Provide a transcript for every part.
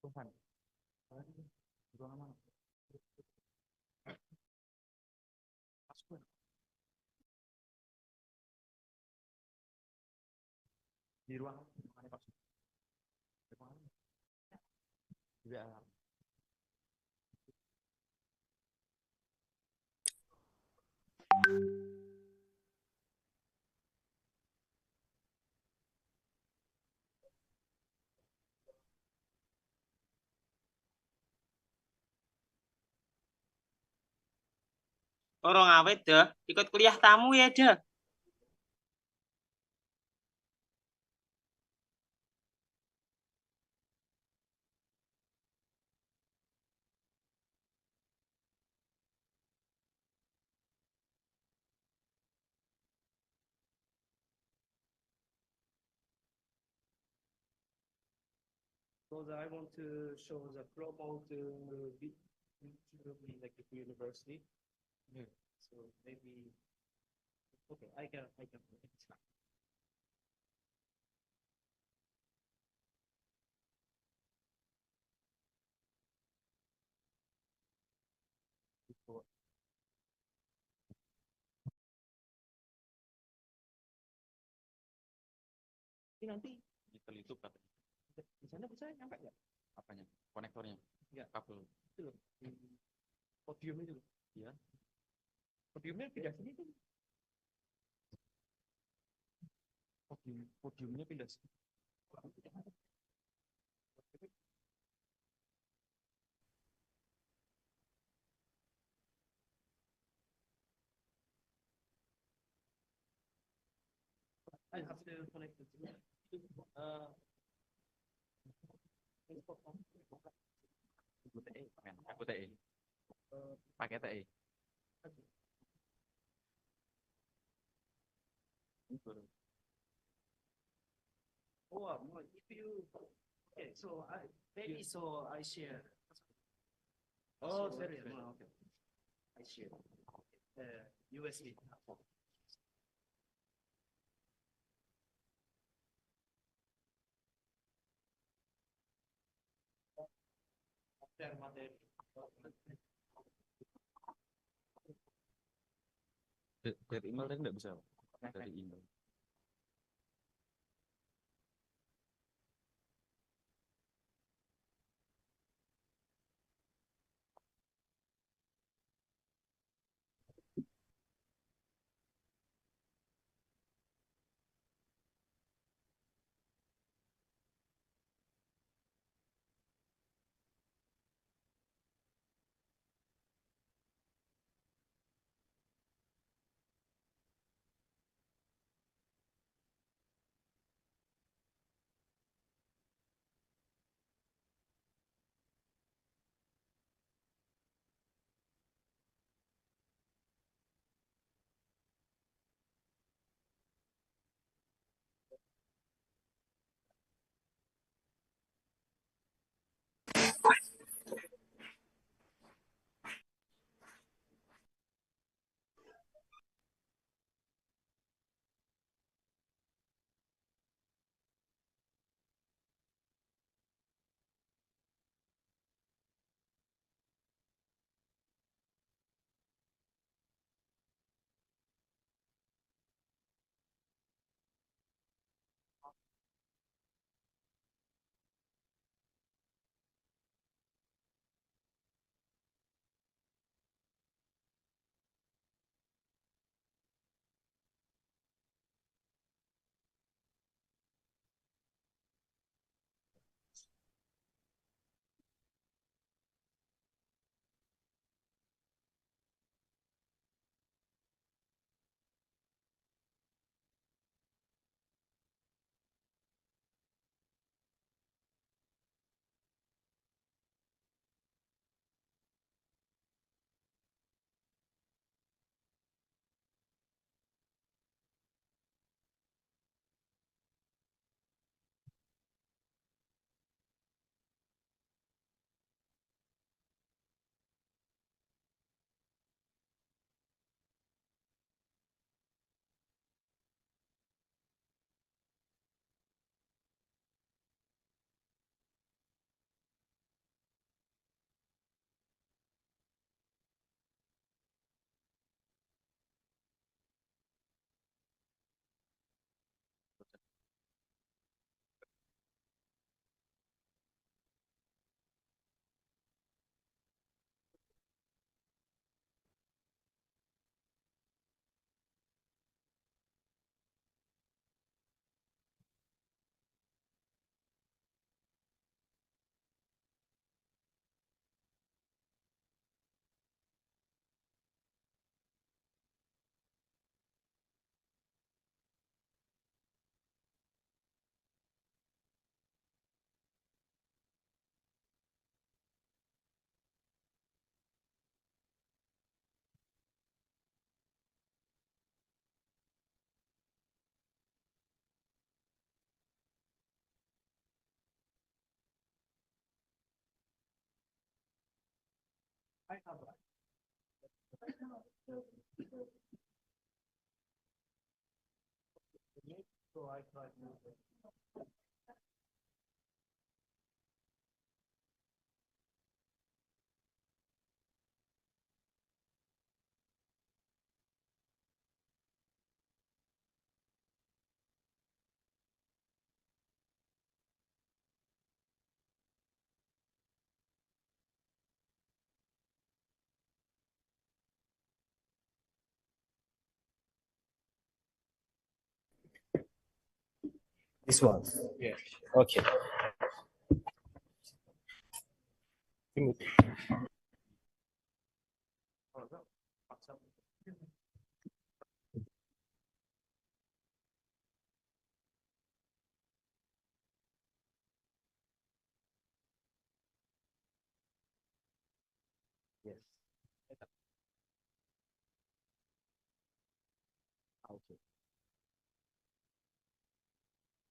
Tuhan. Di ruangan mana? Masuk. Di ruangan mana pas? Di ruangan. Di alarm. Orang awet deh, ikut kuliah tamu ya deh. Because I want to show the promote like the university. Yeah. So maybe okay, I can. Ini nanti ditutup katanya. di sana bisa nyampe nggak? Apanya? Konektornya? Enggak. Kabel. Itu loh. Podium itu loh. Iya. Podiumnya pindah sini tuh. Podiumnya pindah sini. I have to connect it to Aku TE. Pakai TE. Oh, if you okay, so I share. Oh, serious? Oh, okay. I share USB. Dari email tadi nggak bisa. Dari email. I have one. So I try to. This one. Yeah. Okay. Yes. Okay.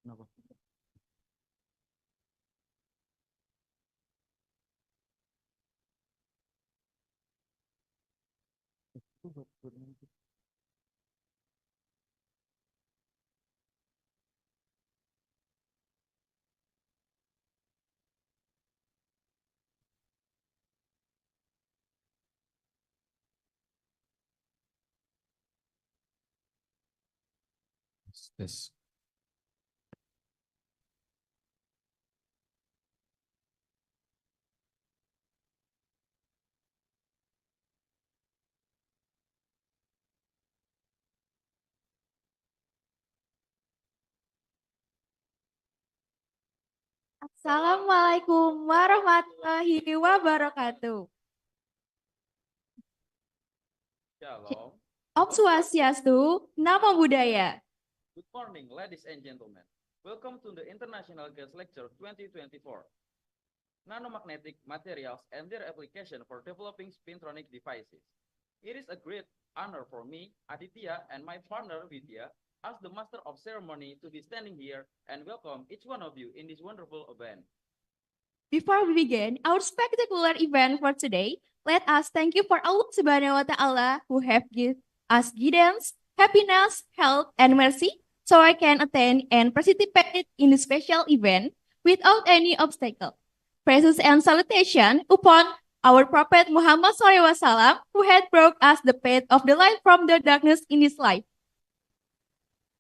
Kenapa? Itu buat nanti. Yes. Assalamualaikum warahmatullahi wabarakatuh. Shalom. Om Swastiastu, Namo Buddhaya. Good morning, ladies and gentlemen. Welcome to the International Guest Lecture 2024. Nanomagnetic materials and their application for developing spintronic devices. It is a great honor for me, Aditya, and my partner Vidya, as the master of ceremony, to be standing here and welcome each one of you in this wonderful event. Before we begin our spectacular event for today, let us thank you for Allah Subhanahu wa Ta'ala who have given us guidance, happiness, health, and mercy, so I can attend and participate in this special event without any obstacle. Praises and salutation upon our Prophet Muhammad SAW, who had brought us the path of the light from the darkness in this life.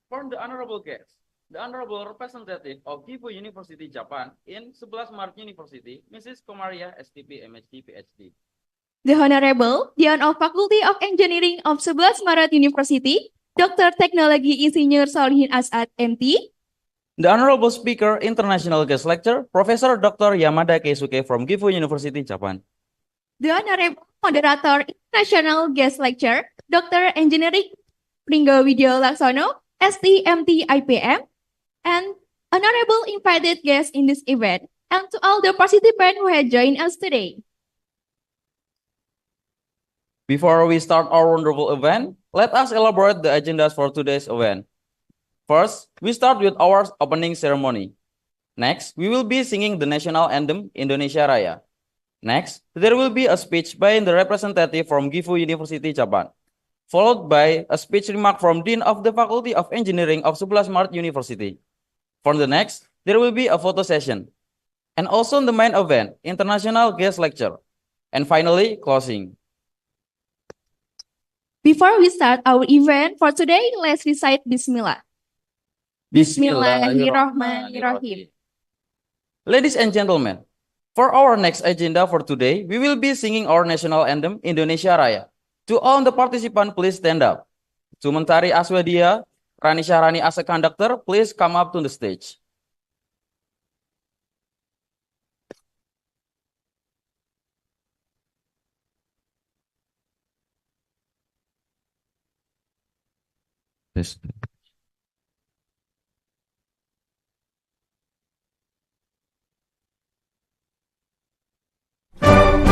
For the honorable guest, the honorable representative of Gifu University, Japan, in 11 Mart University, Mrs. Komaria, STP, MHD, PhD. The Honorable Dean of Faculty of Engineering of 11 Maret University, Dr. Teknologi Insinyur Solihin Asad, MT. The honorable speaker, international guest lecturer, Professor Dr. Yamada Keisuke from Gifu University, Japan. The Honorable Moderator, international guest lecturer, Dr. Engineering Pringgo Widyo Laksono, STMT IPM, and honorable invited guests in this event, and to all the participants who had joined us today. Before we start our wonderful event, let us elaborate the agendas for today's event. First, we start with our opening ceremony. Next, we will be singing the national anthem, Indonesia Raya. Next, there will be a speech by the representative from Gifu University, Japan, followed by a speech remark from Dean of the Faculty of Engineering of 11 Mart University. For the next, there will be a photo session. And also in the main event, international guest lecture. And finally, closing. Before we start our event for today, let's recite Bismillah. Bismillahirrahmanirrahim. Ladies and gentlemen, for our next agenda for today, we will be singing our national anthem, Indonesia Raya. To all the participants, please stand up. To Mentari Aswadia, Rani Syahrani as a conductor, please come up to the stage. Yes. Allah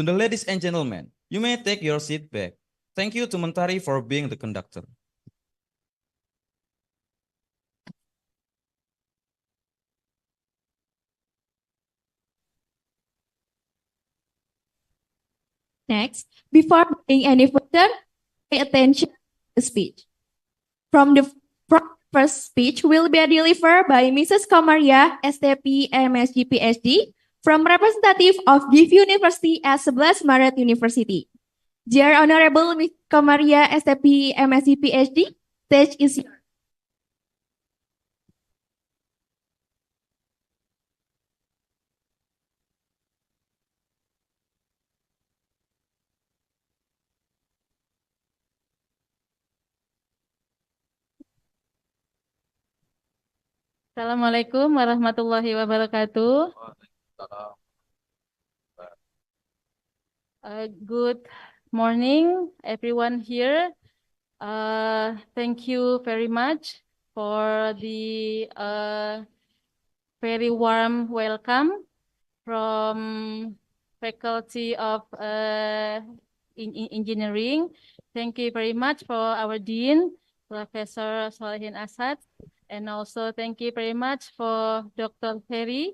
To the ladies and gentlemen, you may take your seat back. Thank you to Mentari for being the conductor. Next, before going any further, pay attention to the speech. From the first speech will be delivered by Mrs. Komaria, STP, MSG, PhD, from representative of GIF University as 11 Maret University. Dear Honorable Ms. Komaria, STP, MSG, PhD, stage is yours. Assalamualaikum warahmatullahi wabarakatuh. Good morning, everyone here. Thank you very much for the very warm welcome from Faculty of Engineering. Thank you very much for our Dean, Professor Solihin Asad. And also thank you very much for Dr. Ferry,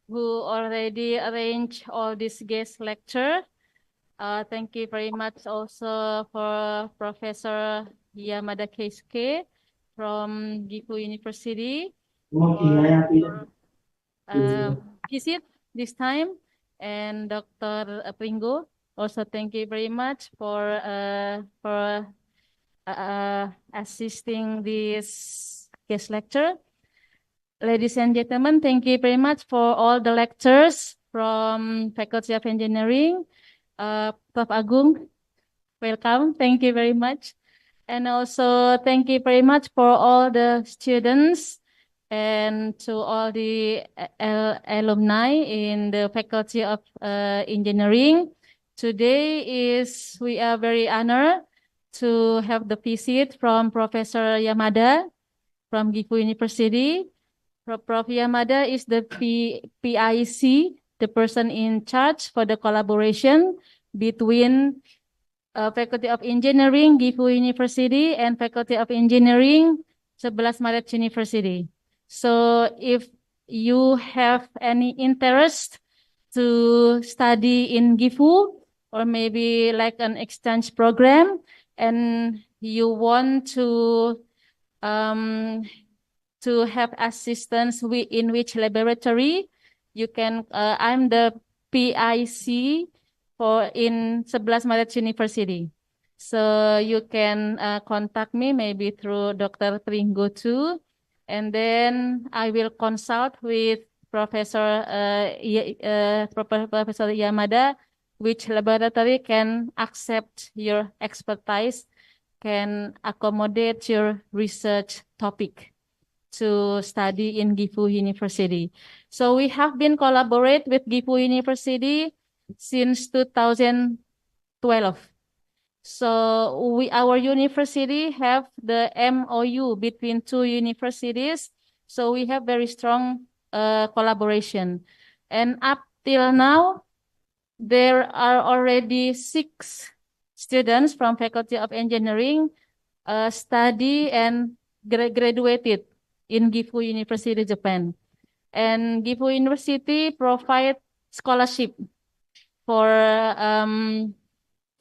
who already arranged all this guest lecture. Thank you very much also for Professor Yamada Keisuke from Gifu University for your visit this time. And Dr. Pringo, also thank you very much for assisting this guest lecture. Ladies and gentlemen, thank you very much for all the lectures from Faculty of Engineering. Prof. Agung, welcome. Thank you very much. And also thank you very much for all the students and to all the alumni in the Faculty of Engineering. Today we are very honored to have the visit from Professor Yamada from Gifu University. Prof. Yamada is the PIC, the person in charge for the collaboration between Faculty of Engineering, Gifu University, and Faculty of Engineering, 11 Maret University. So if you have any interest to study in Gifu, or maybe like an exchange program, and you want to have assistance in which laboratory, you can, I'm the PIC for in 11 Maret University. So you can contact me maybe through Dr. Pringo too. And then I will consult with Professor Yamada, which laboratory can accept your expertise, can accommodate your research topic to study in Gifu University. So we have been collaborate with Gifu University since 2012. So our university have the MOU between two universities. So we have very strong collaboration. And up till now, there are already 6 students from Faculty of Engineering study and graduated in Gifu University, Japan. And Gifu University provide scholarship for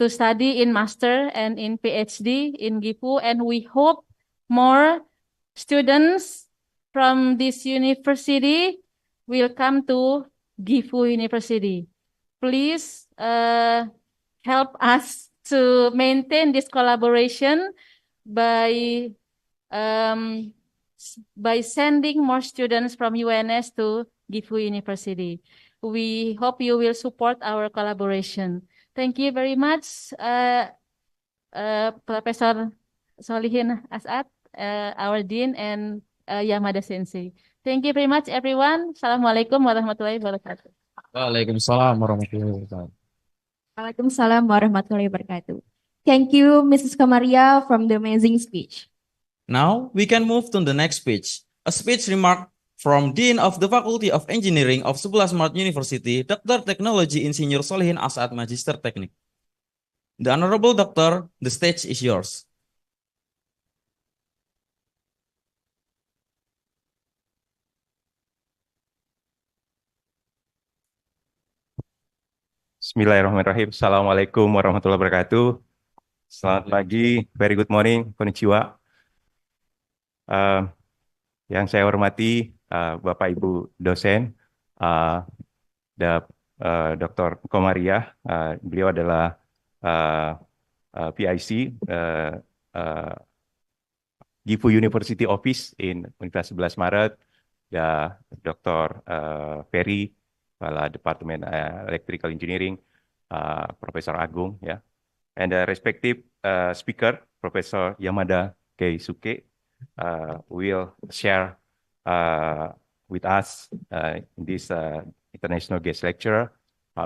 to study in master and in PhD in Gifu, and we hope more students from this university will come to Gifu University. Please help us to maintain this collaboration by sending more students from UNS to Gifu University. We hope you will support our collaboration. Thank you very much, Professor Solihin Asad, our Dean, and Yamada Sensei. Thank you very much, everyone. Assalamualaikum warahmatullahi wabarakatuh. Waalaikumsalam warahmatullahi wabarakatuh. Waalaikumsalam warahmatullahi wabarakatuh. Thank you, Mrs. Komaria, from the amazing speech. Now we can move to the next speech. A speech remarked From Dean of the Faculty of Engineering of 11 Maret University, Dr. Technology Insinyur Solihin As'ad Magister Teknik. The Honorable Doctor, the stage is yours. Bismillahirrahmanirrahim. Assalamualaikum warahmatullahi wabarakatuh. Selamat pagi, very good morning, konnichiwa. Yang saya hormati Bapak Ibu dosen, Dr. Komariah, beliau adalah PIC, Gifu University Office in Universitas 11 Maret, Dr. Ferry, Kepala Departemen Electrical Engineering, Profesor Agung, ya, and the respective speaker, Professor Yamada Keisuke, will share with us in this international guest lecture,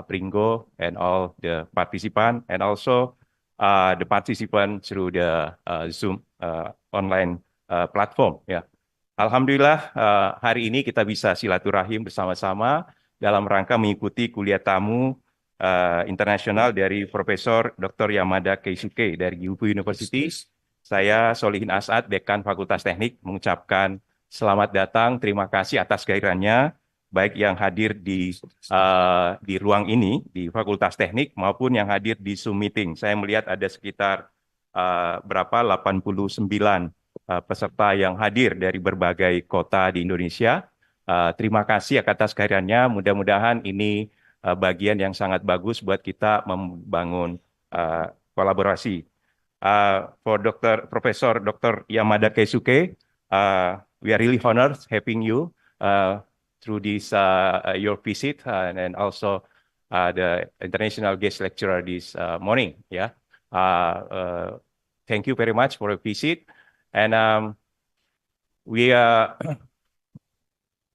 Pringo, and all the participants, and also the participant through the Zoom online platform. Ya, Alhamdulillah hari ini kita bisa silaturahim bersama-sama dalam rangka mengikuti kuliah tamu internasional dari Profesor Dr. Yamada Keisuke dari Gifu University. Saya Solihin As'ad, Dekan Fakultas Teknik, mengucapkan selamat datang, terima kasih atas kehadirannya, baik yang hadir di ruang ini, di Fakultas Teknik, maupun yang hadir di Zoom meeting. Saya melihat ada sekitar 89 peserta yang hadir dari berbagai kota di Indonesia. Terima kasih atas kehadirannya, mudah-mudahan ini bagian yang sangat bagus buat kita membangun kolaborasi. For Professor Dr. Yamada Keisuke, we are really honored having you through this your visit and also the international guest lecturer this morning. Yeah, thank you very much for your visit, and we are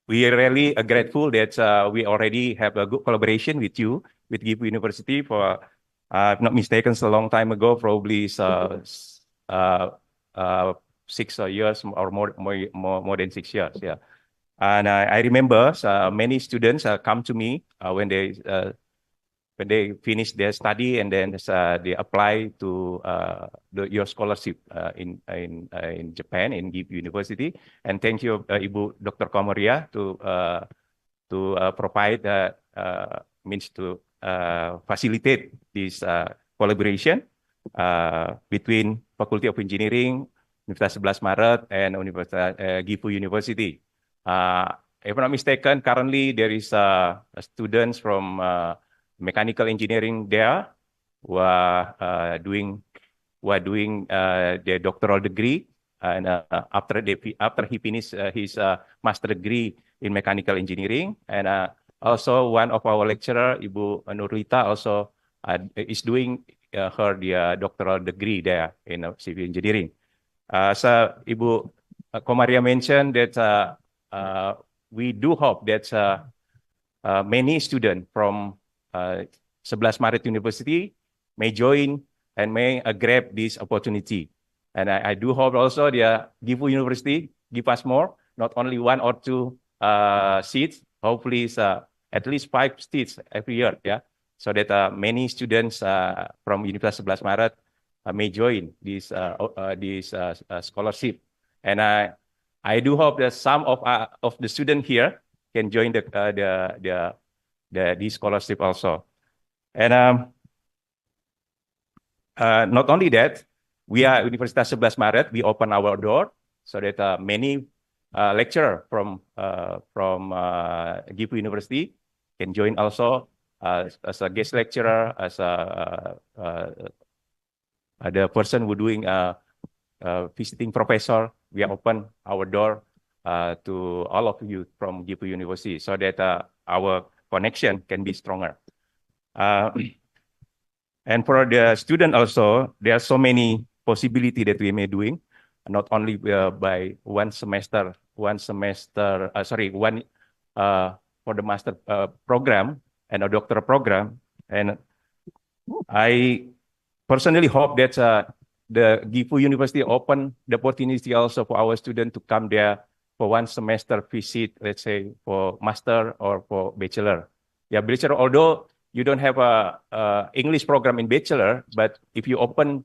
really grateful that we already have a good collaboration with you, with Gifu University for, if not mistaken, a long time ago, probably 6 years or more than 6 years. Yeah, and I remember many students come to me when they finish their study and then they apply to your scholarship in Japan in Gifu University. And thank you, Ibu Dr. Komoria, to provide means to facilitate this collaboration between Faculty of Engineering, Universitas 11 Maret, and Universitas Gifu University. If I'm not mistaken, currently there is students from mechanical engineering there who are doing their doctoral degree, and after he finished his master degree in mechanical engineering, and also one of our lecturer, Ibu Nurlita, also is doing her doctoral degree there in civil engineering. So Ibu Komaria mentioned that we do hope that many students from 11 Maret University may join and may grab this opportunity. And I do hope also the Gifu University give us more, not only 1 or 2 seats, hopefully at least 5 seats every year, yeah, so that many students from Universitas 11 Maret may join this scholarship. And I do hope that some of the students here can join this scholarship also. And not only that, we are Universitas 11 Maret, we open our door so that many lecturers from Gifu University can join also as a guest lecturer, as the person who doing visiting professor. We are open our door to all of you from Gifu University so that our connection can be stronger. And for the student also, there are so many possibilities that we may doing, not only by one for the master program and a doctoral program. And I personally hope that the Gifu University open the opportunity also for our students to come there for one semester visit, let's say for master or for bachelor. Yeah, bachelor, although you don't have a English program in bachelor, but if you open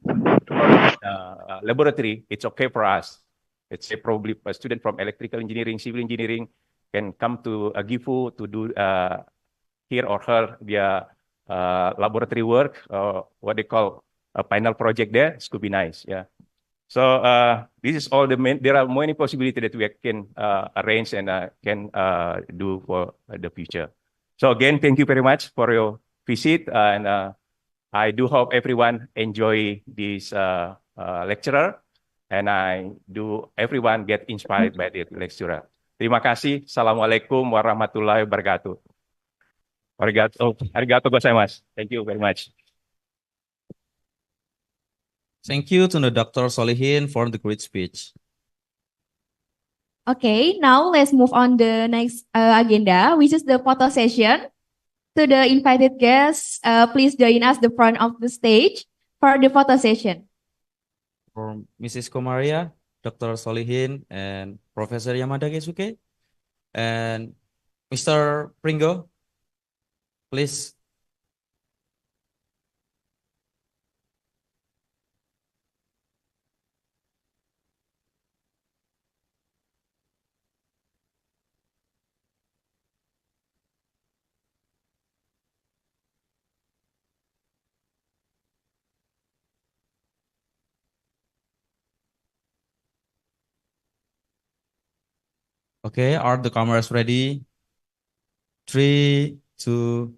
laboratory, it's okay for us. Let's say probably a student from electrical engineering, civil engineering can come to GIFU to do here or her their laboratory work, what they call a final project there. This could be nice, yeah. So this is all the main, there are many possibilities that we can arrange and can do for the future. So again, thank you very much for your visit, and I do hope everyone enjoy this lecturer, and I do everyone get inspired by the lecturer. Terima kasih. Assalamualaikum warahmatullahi wabarakatuh. Arigato gozaimasu. Thank you very much. Thank you to the Dr. Solihin for the great speech. Okay, now let's move on the next agenda, which is the photo session. To the invited guests, please join us the front of the stage for the photo session. For Mrs. Komaria, Dr. Solihin, and Professor Yamada Keisuke, and Mr. Pringo, please. Okay, are the cameras ready? 3, 2,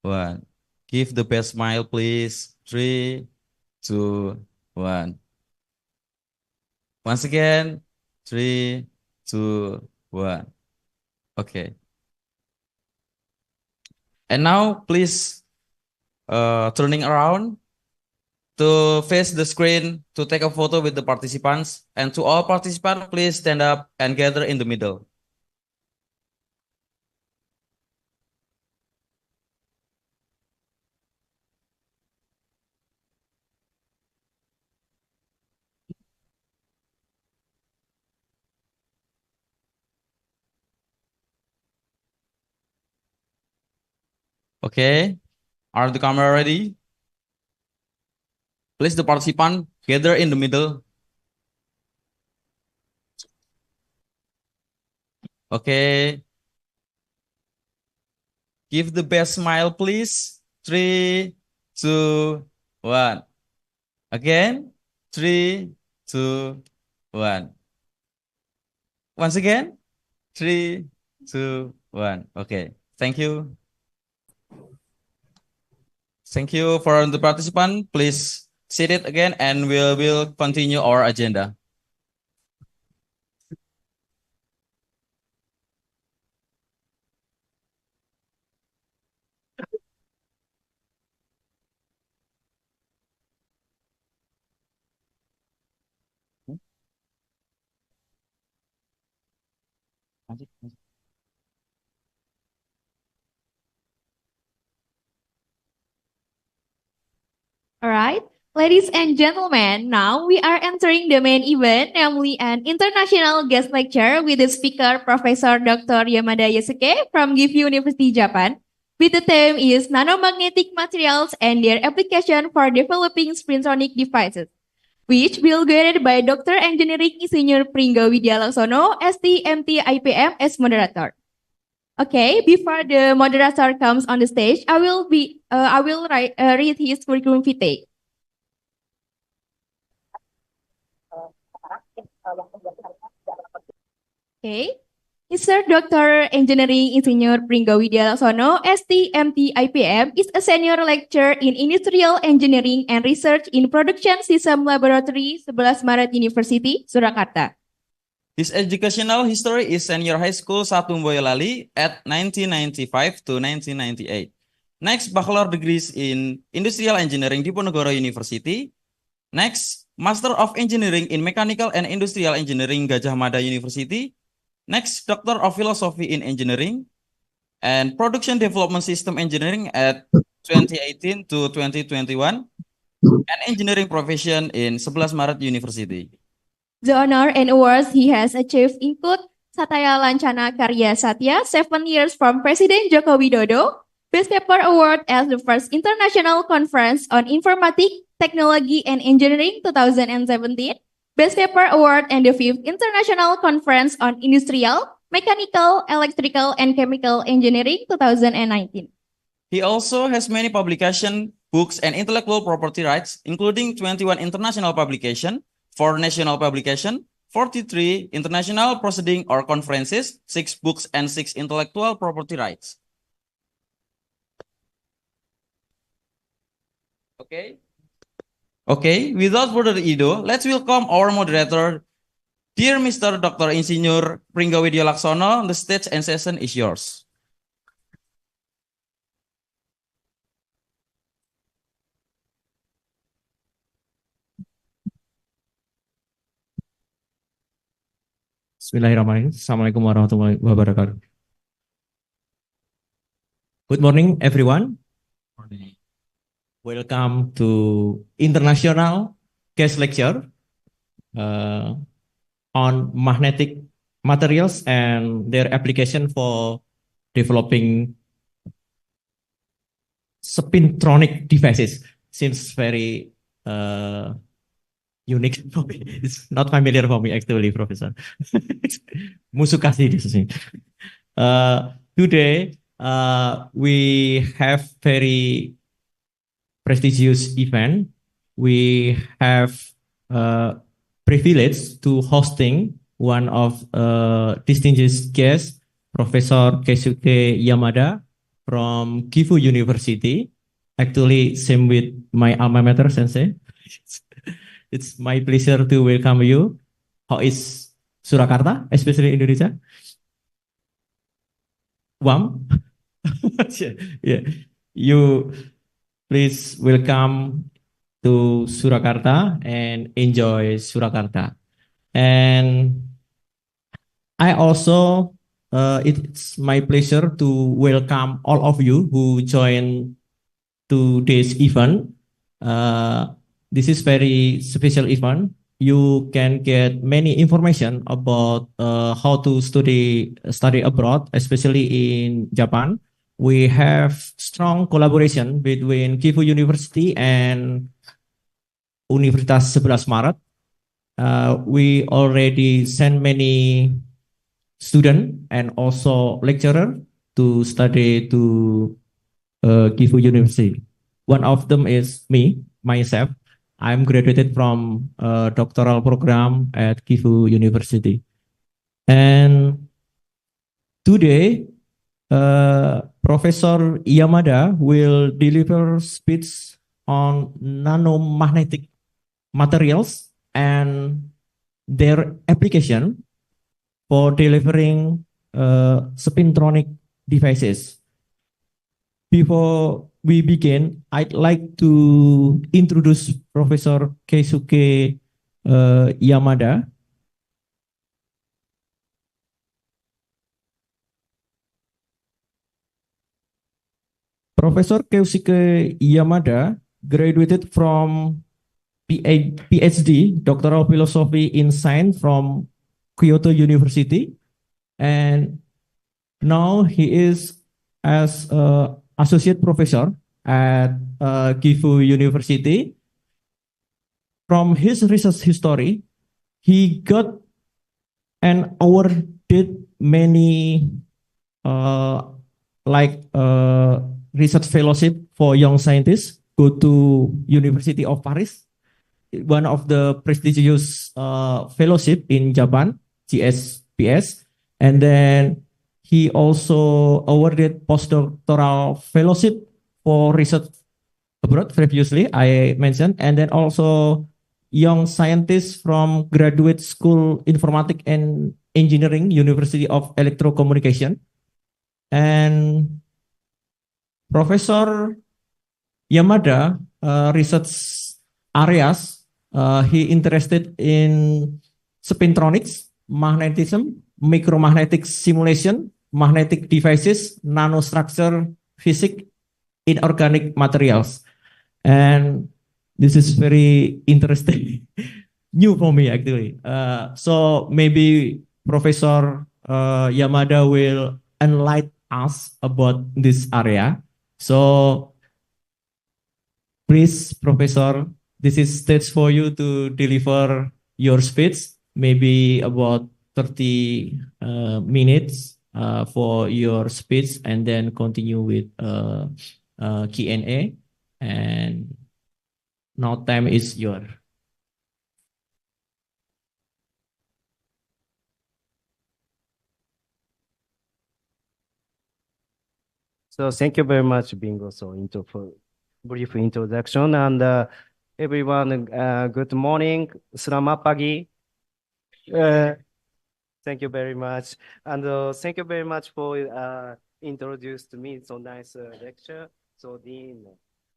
1. Give the best smile, please. 3, 2, 1. Once again, 3, 2, 1. Okay. And now, please turning around to face the screen to take a photo with the participants. And to all participants, please stand up and gather in the middle. Okay, are the camera ready? Please the participant gather in the middle. Okay. Give the best smile, please. 3, 2, 1. Again. 3, 2, 1. Once again. 3, 2, 1. Okay. Thank you. Thank you for the participant. Please sit it again and we will continue our agenda. All right, ladies and gentlemen, now we are entering the main event, namely an international guest lecture with the speaker, Professor Dr. Yamada Yasuke from Gifu University, Japan. With the theme is nanomagnetic materials and their application for developing spintronic devices, which will be guided by Dr. Engineering Insinyur Pringgo Widyalaksono, STMT IPM as moderator. Okay, before the moderator comes on the stage, I will read his curriculum vitae. Okay, Mr. Dr. Engineering Insinyur Pringgo Widyalaksono, STMT IPM, is a senior lecturer in Industrial Engineering and Research in Production System Laboratory, 11 Maret University, Surakarta. His educational history is senior high school Satu Boyolali at 1995 to 1998. Next, bachelor degrees in Industrial Engineering Diponegoro University. Next, Master of Engineering in Mechanical and Industrial Engineering Gajah Mada University. Next, Doctor of Philosophy in Engineering and Production Development System Engineering at 2018 to 2021. And Engineering Profession in 11 Maret University. The honor and awards he has achieved include Satya Lancana Karya Satya, 7 years from President Joko Widodo. Best Paper Award as the first International Conference on Informatics, Technology and Engineering 2017. Best Paper Award and the 5th International Conference on Industrial, Mechanical, Electrical and Chemical Engineering 2019. He also has many publications, books, and intellectual property rights, including 21 international publications, 4 national publications, 43 international proceedings or conferences, 6 books, and 6 intellectual property rights. Okay, without further ado, let's welcome our moderator, dear Mr. Dr. Insinyur Pringgo Widya Laksono. The stage and session is yours. Bismillahirrahmanirrahim. Assalamualaikum warahmatullahi wabarakatuh. Good morning, everyone. Welcome to International Guest Lecture on magnetic materials and their application for developing spintronic devices. Seems very unique for me. It's not familiar for me actually, Professor. Musuh kasih di sini. Today we have very prestigious event. We have privilege to hosting one of distinguished guests, Professor Keisuke Yamada from Gifu University. Actually, same with my alma mater, Sensei. It's my pleasure to welcome you. How is Surakarta, especially Indonesia? Warm? Yeah. You please welcome to Surakarta and enjoy Surakarta. And I also, it's my pleasure to welcome all of you who join today's event. This is very special event. You can get many information about how to study abroad, especially in Japan. We have strong collaboration between Gifu University and Universitas 11 Maret. We already sent many students and also lecturer to study to Gifu University. One of them is myself. I'm graduated from a doctoral program at Gifu University. And today, Professor Yamada will deliver speech on nanomagnetic materials and their application for delivering spintronic devices. Before we begin, I'd like to introduce Professor Keisuke Yamada. Professor Keisuke Yamada graduated from PhD, Doctoral Philosophy in Science from Kyoto University, and now he is as Associate Professor at Gifu University. From his research history, he got and awarded many research fellowship for young scientists. Go to University of Paris, one of the prestigious fellowship in Japan, GSPS, and then he also awarded postdoctoral fellowship for research abroad previously, I mentioned, and then also young scientists from Graduate School Informatics and Engineering, University of Electrocommunication. And Professor Yamada research areas, he interested in spintronics, magnetism, micromagnetic simulation, magnetic devices, nanostructure, physics, inorganic materials. And this is very interesting, new for me actually. So maybe Professor Yamada will enlighten us about this area. So please, Professor, this is stage for you to deliver your speech, maybe about 30 minutes for your speech, and then continue with Q&A. And now time is yours. So thank you very much, Bingo, for brief introduction. And everyone, good morning. Selamat pagi. Thank you very much. And thank you very much for introduced me. So nice lecture. So Dean,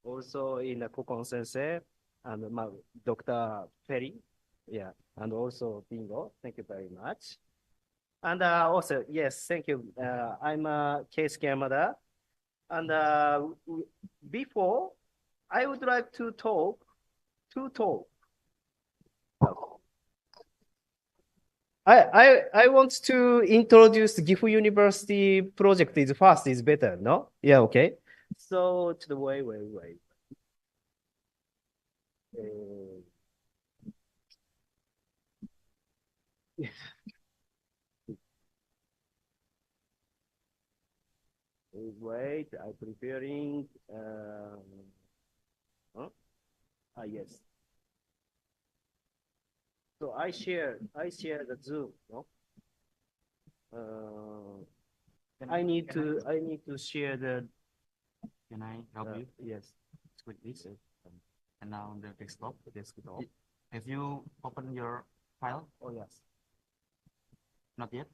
also in the Kokon Sensei and Dr. Perry. Yeah, and also Bingo. Thank you very much. And also, yes, thank you. I'm Keisuke Yamada. And before, I would like to talk. I want to introduce Gifu University project is fast is better, no? Yeah, okay. So to the wait. Wait, I'm preparing. Yes. So I share the Zoom. No. I need to share the. Can I help you? Yes. With this? And now on the desktop. Have you opened your file? Oh yes. Not yet?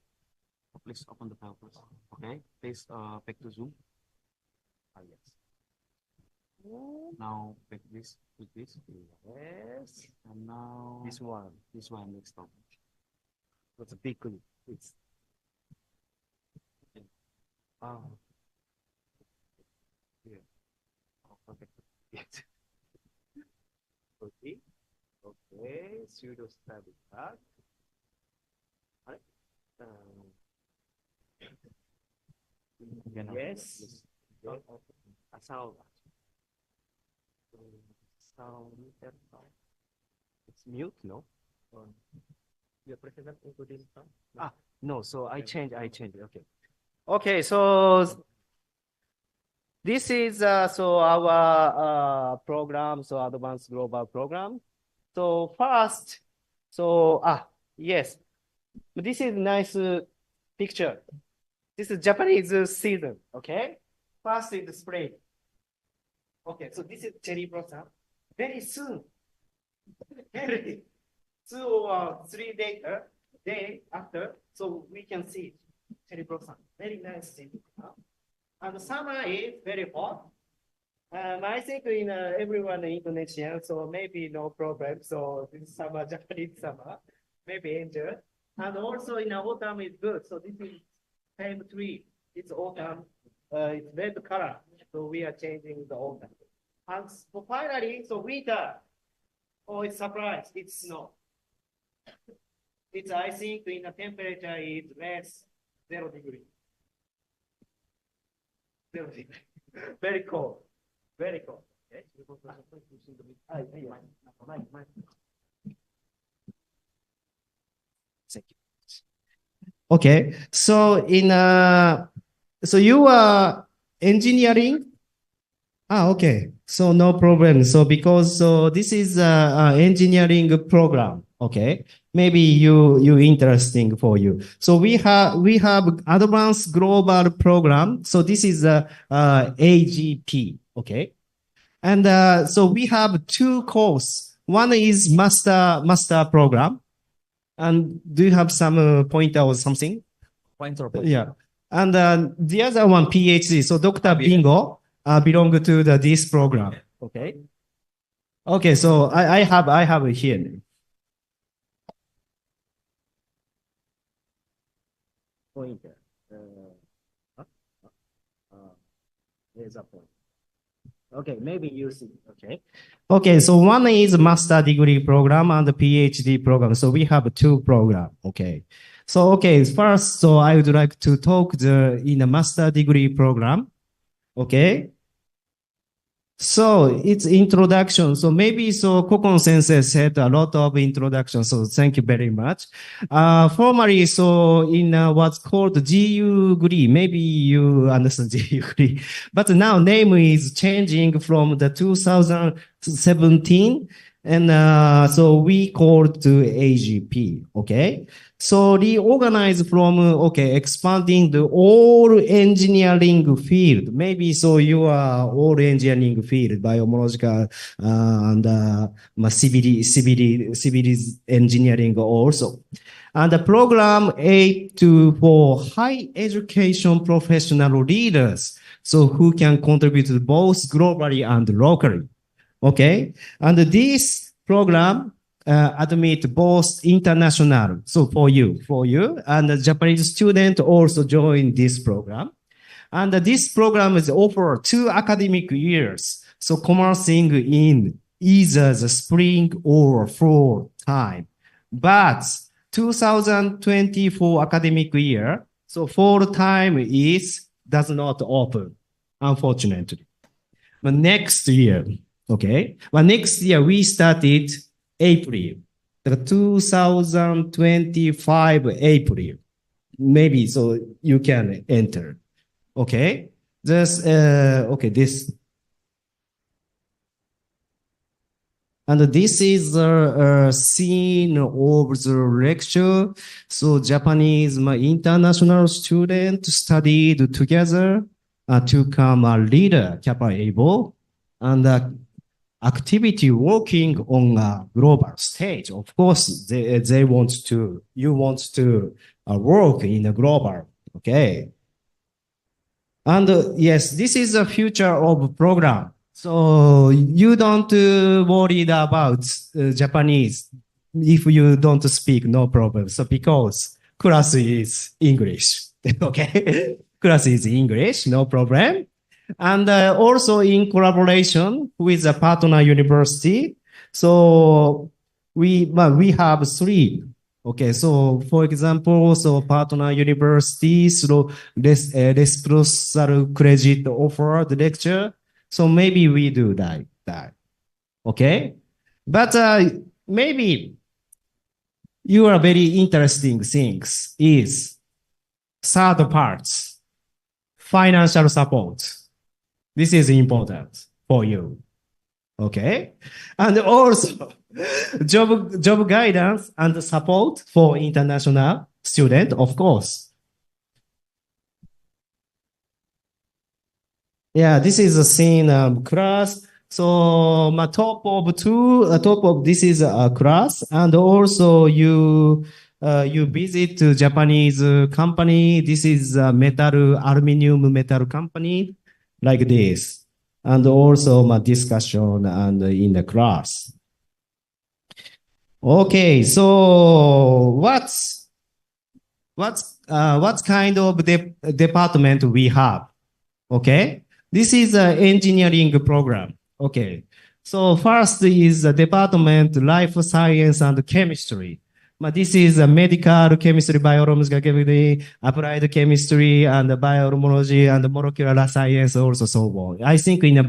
Please open the file first. Okay, please back to Zoom. Yes. Now back this with this. Yes. And now This one. desktop. What's a big one? It's. Oh. Yeah. Okay. Yes. Okay. Okay. Pseudo stable back. Yes. Sound. It's mute, no? Your president including some? No. So I change. Okay. Okay. So this is so our program. So advanced global program. So first, yes. This is nice picture. This is Japanese season. Okay. First is spring. Okay. So this is cherry blossom. Very soon. Very 2 or 3 day after, so we can see cherry blossom. Very nice thing. And summer is very hot. I think in everyone in Indonesia, so maybe no problem. So this summer, Japanese summer, maybe enjoy. And also in autumn is good. So this is same tree. It's autumn. It's red color. So we are changing the autumn. And so finally, so winter. Oh, it's surprise. It's snow. It's, I think, in the temperature is less 0 degree. 0 degree. Very cold. Very cold. Okay. Thank you. Okay. So so you are engineering. Okay. So no problem. So because this is engineering program. Okay. Maybe you interesting for you. So we have advanced global program. So this is AGP. Okay. And so we have 2 course. One is master program. And do you have some pointer or something? Pointer. Yeah. And the other one, PhD. So Dr. Bingo belong to this program. Okay. Okay. So I have it here. Pointer. There's a point. Okay, maybe you see. Okay. Okay, so one is master degree program and the PhD program. So we have 2 program. Okay. So, okay, first, so I would like to talk in a master degree program. Okay. So it's introduction. So maybe so Kokon Sensei said a lot of introduction. So thank you very much. Formally, so in what's called GU degree, maybe you understand GU degree, but now name is changing from the 2017. And so we called to AGP. Okay. So reorganize from, okay, expanding the all engineering field. Maybe so you are all engineering field, biomedical, and civil engineering also. And the program aim to for high education professional leaders. So who can contribute both globally and locally. Okay. And this program, admit both international. So for you, and the Japanese student also join this program. And this program is over 2 academic years. So commencing in either the spring or fall time. But 2024 academic year, so fall time does not open, unfortunately. But next year, okay. Well, next year we started April, the 2025 April. Maybe so you can enter. Okay. This, okay, this. And this is the scene of the lecture. So Japanese international students studied together to become a leader capable and activity working on a global stage. Of course, they want to, you want to work in a global, okay. And yes, this is the future of program. So you don't worry about Japanese if you don't speak, no problem. So because class is English, okay, class is English, no problem. And also in collaboration with a partner university. So we have 3. Okay, so for example, so partner universities through reciprocal credit offer the lecture. So maybe we do that. Okay, but maybe you are very interesting things is third parts, financial support. This is important for you. Okay. And also job guidance and support for international student, of course. Yeah, this is a scene class. So my top of this is a class, and also you visit Japanese company. This is a aluminum metal company. Like this, and also my discussion and in the class. Okay, so what's kind of department we have? Okay, this is an engineering program. Okay, so first is the department life science and chemistry. This is a medical chemistry, biological chemistry, applied chemistry, and biology and molecular science also so on. I think in the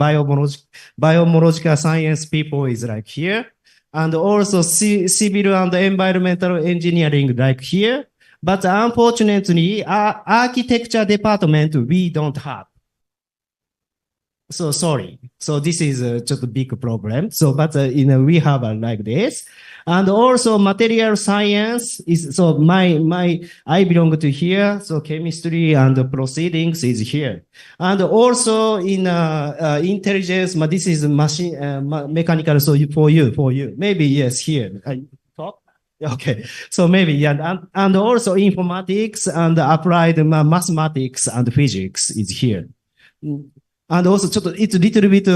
biological science people is like here, and also civil and environmental engineering like here. But unfortunately, architecture department we don't have. So sorry. So this is just a big problem. So, but we have like this, and also material science is so I belong to here. So chemistry and proceedings is here, and also in intelligence. This is machine mechanical. So for you, maybe yes here. Talk. Okay. So maybe yeah, and also informatics and applied mathematics and physics is here. And also, it's a little bit,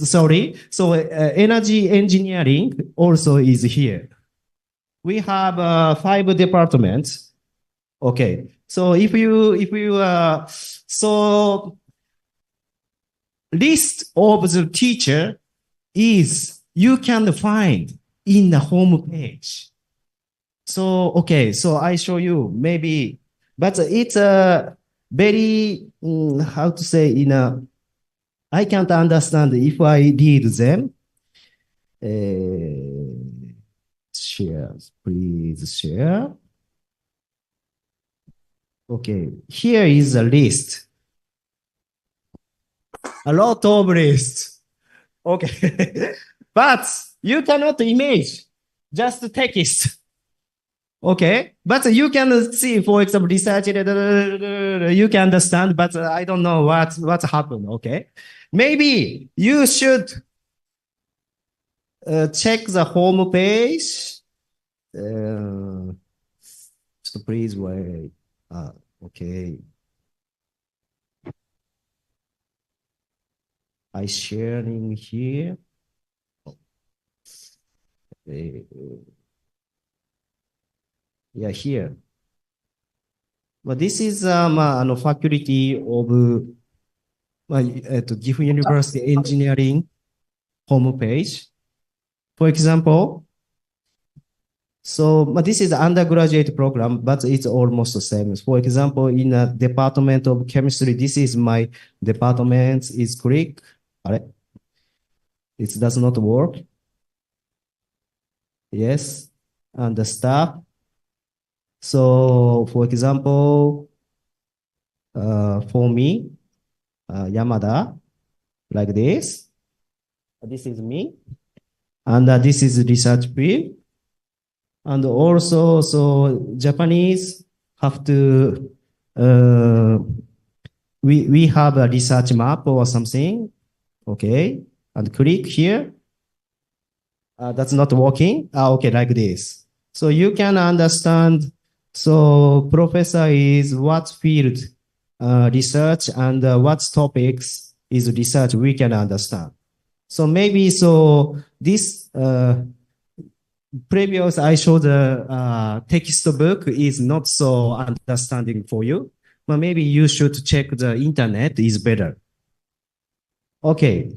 sorry. So, energy engineering also is here. We have 5 departments. Okay. So, so list of the teacher is you can find in the home page. So, okay, so I show you maybe, but it's a very, how to say, I can't understand if I read them. Share, please share. Okay, here is a list. A lot of lists. Okay, but you cannot image, just text. Okay, but you can see, for example, research, you can understand, but I don't know what's happened. Okay, maybe you should check the home page. So please wait. Okay. I sharing here. Yeah, here. But this is faculty of Gifu University Engineering homepage. For example, so this is the undergraduate program, but it's almost the same. For example, in a department of chemistry, this is my department. Is click. It does not work. Yes, and the staff. So, for example, for me, Yamada, like this. This is me, and this is research field. And also, so Japanese have to, we have a research map or something. Okay, and click here. That's not working. Okay, like this. So you can understand. So professor is what field research and what topics is research we can understand. So maybe so this previous I showed the textbook is not so understanding for you, but maybe you should check the internet is better. Okay,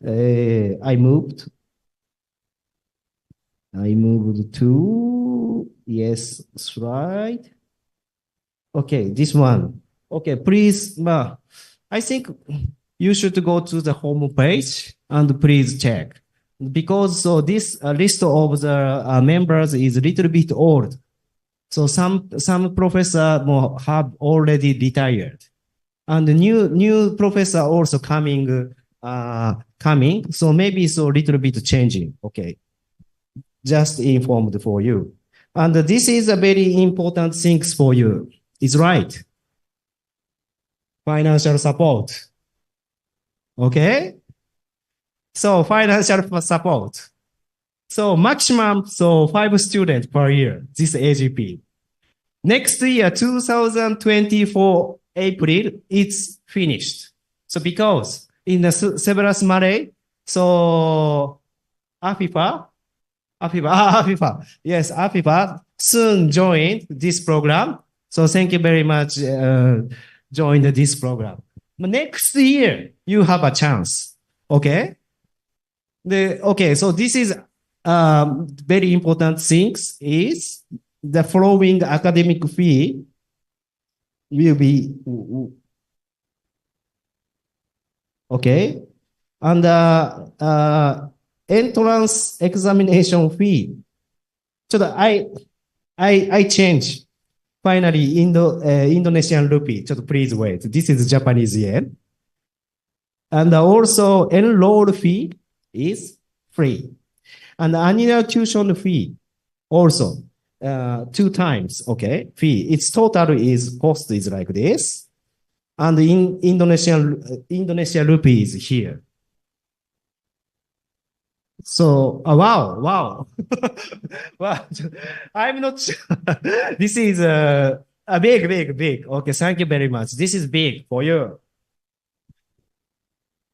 I moved to, yes, slide. Okay, this one. Okay, please, I think you should go to the home page and please check. Because so this list of the members is a little bit old. So some professor have already retired. And the new professor also coming. So maybe so little bit changing. Okay. Just informed for you. And this is a very important thing for you. It's right. Financial support. Okay? So financial support. So maximum, so 5 students per year, this AGP. Next year, 2024 April, it's finished. So because in the Severus Murray, so AFIFA, yes, AFIFA soon joined this program. So thank you very much, joined this program. Next year, you have a chance. Okay? Okay, so this is very important things is the following academic fee will be, okay? And entrance examination fee. So I change finally Indonesian rupee. So please wait. This is Japanese yen. And also enroll fee is free. And annual tuition fee also 2 times, okay, fee. Its total is cost is like this. And in Indonesian rupee is here. So, wow. Wow. I'm not sure. This is a big. Okay, thank you very much. This is big for you.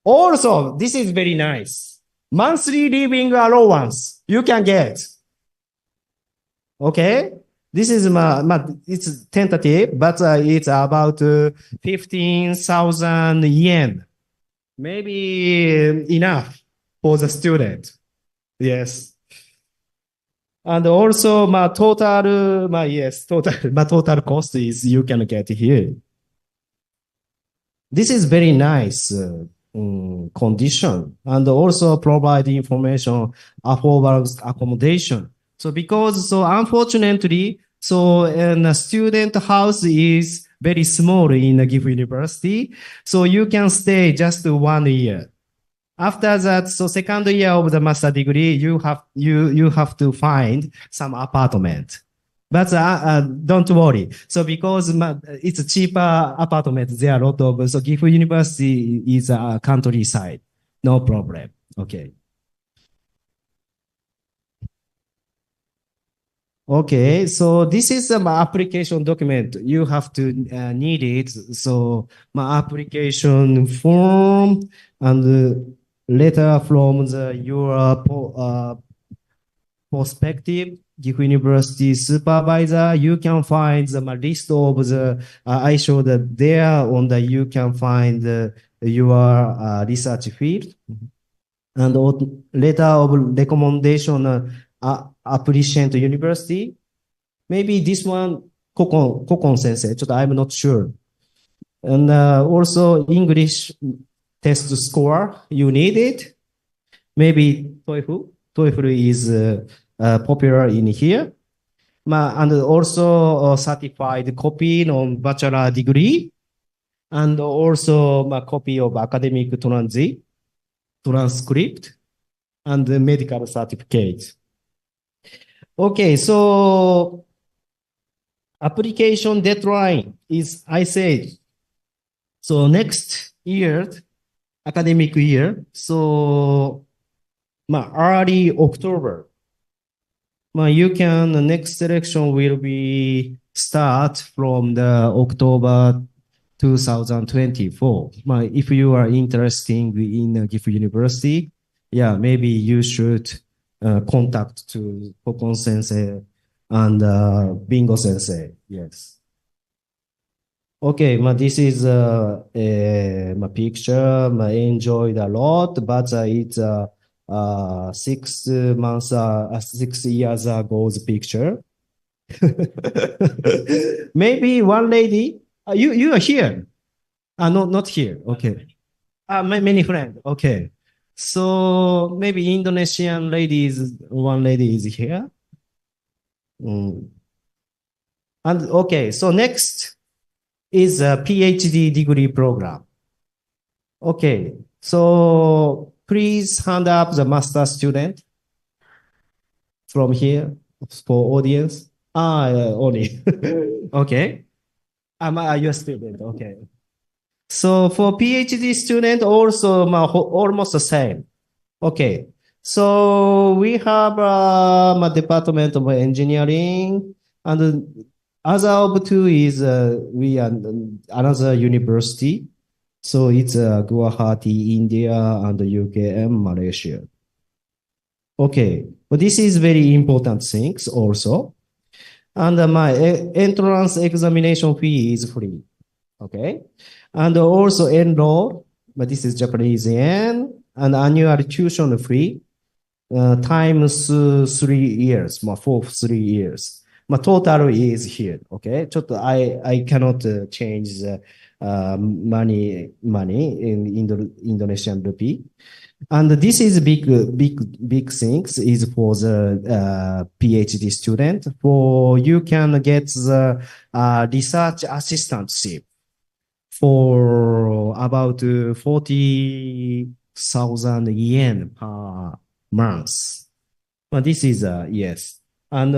Also, this is very nice. Monthly living allowance you can get. Okay, this is it's tentative, but it's about 15,000 yen. Maybe enough for the student. Yes. And also, yes, total cost is you can get here. This is very nice condition, and also provide information affordable accommodation. So unfortunately, and a student house is very small in a given university, so you can stay just 1 year. After that, so second year of the master degree, you have to find some apartment. But don't worry. So because it's a cheaper apartment, there are a lot of, so Gifu University is a countryside. No problem. Okay. Okay, so this is my application document. You have to need it. So my application form and letter from your prospective Gifu University supervisor. You can find the list of the I showed that there on the you can find your research field and letter of recommendation appreciate university. Maybe this one Kokon sensei. I'm not sure. And also English test score, you need it. Maybe TOEFL. TOEFL is popular in here. And also certified copy on bachelor degree. And also a copy of academic transcript and the medical certificate. Okay, so application deadline is, I said, so next year, academic year, so early October, you can, next selection will be start from the October 2024. If you are interested in Gifu University, yeah, maybe you should contact to Kokon sensei and Bingo sensei. Yes. Okay, this is my picture. I enjoyed a lot, but it's 6 years ago's picture. Maybe one lady. You are here. Not here. Okay. Many friends. Okay. So maybe Indonesian ladies. One lady is here. And okay. So next is a PhD degree program. Okay. So please hand up the master student from here for audience. Only. Okay. You're a student. Okay. So for PhD student also almost the same. Okay. So we have a department of engineering, and other of two is we are another university. So it's Guwahati, India, and UK and Malaysia. Okay, but this is very important things also. And my entrance examination fee is free. Okay, and also enroll, but this is Japanese yen, and annual tuition free times 3 years, for 3 years. My total is here. Okay, I cannot change the money in Indonesian rupee. And this is big things is for the PhD student. For you can get the research assistantship for about 40,000 yen per month. But this is yes, and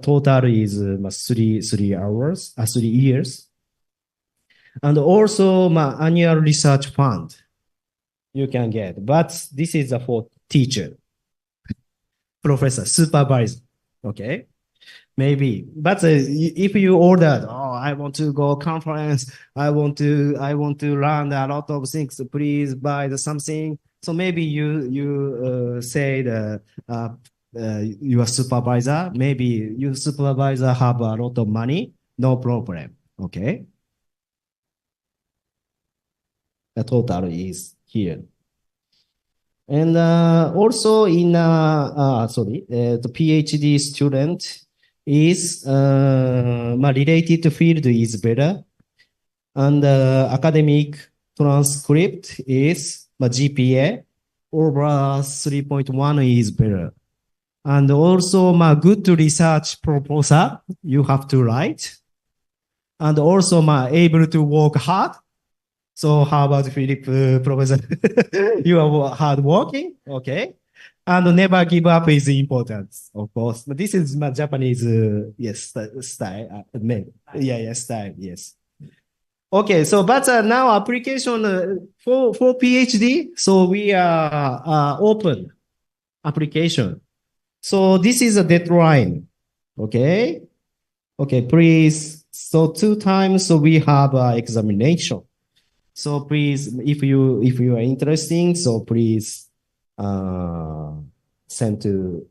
total is 3 years, and also my annual research fund you can get, but this is for teacher, professor, supervisor. Okay, maybe, but if you ordered, I want to go conference, I want to learn a lot of things, please buy something. So maybe you say your supervisor, maybe your supervisor have a lot of money, no problem. Okay, the total is here. And also the PhD student is related field is better, and academic transcript is GPA over 3.1 is better. And also good research proposal you have to write, and also able to work hard. So how about Philip, Professor? You are hard working, okay? And never give up is important, of course. But this is my Japanese, style. Style, yes. Okay, so but now application for PhD. So we are open application. So this is a deadline, okay? Okay, please. So 2 times, so we have examination. So please, if you are interested, so please send to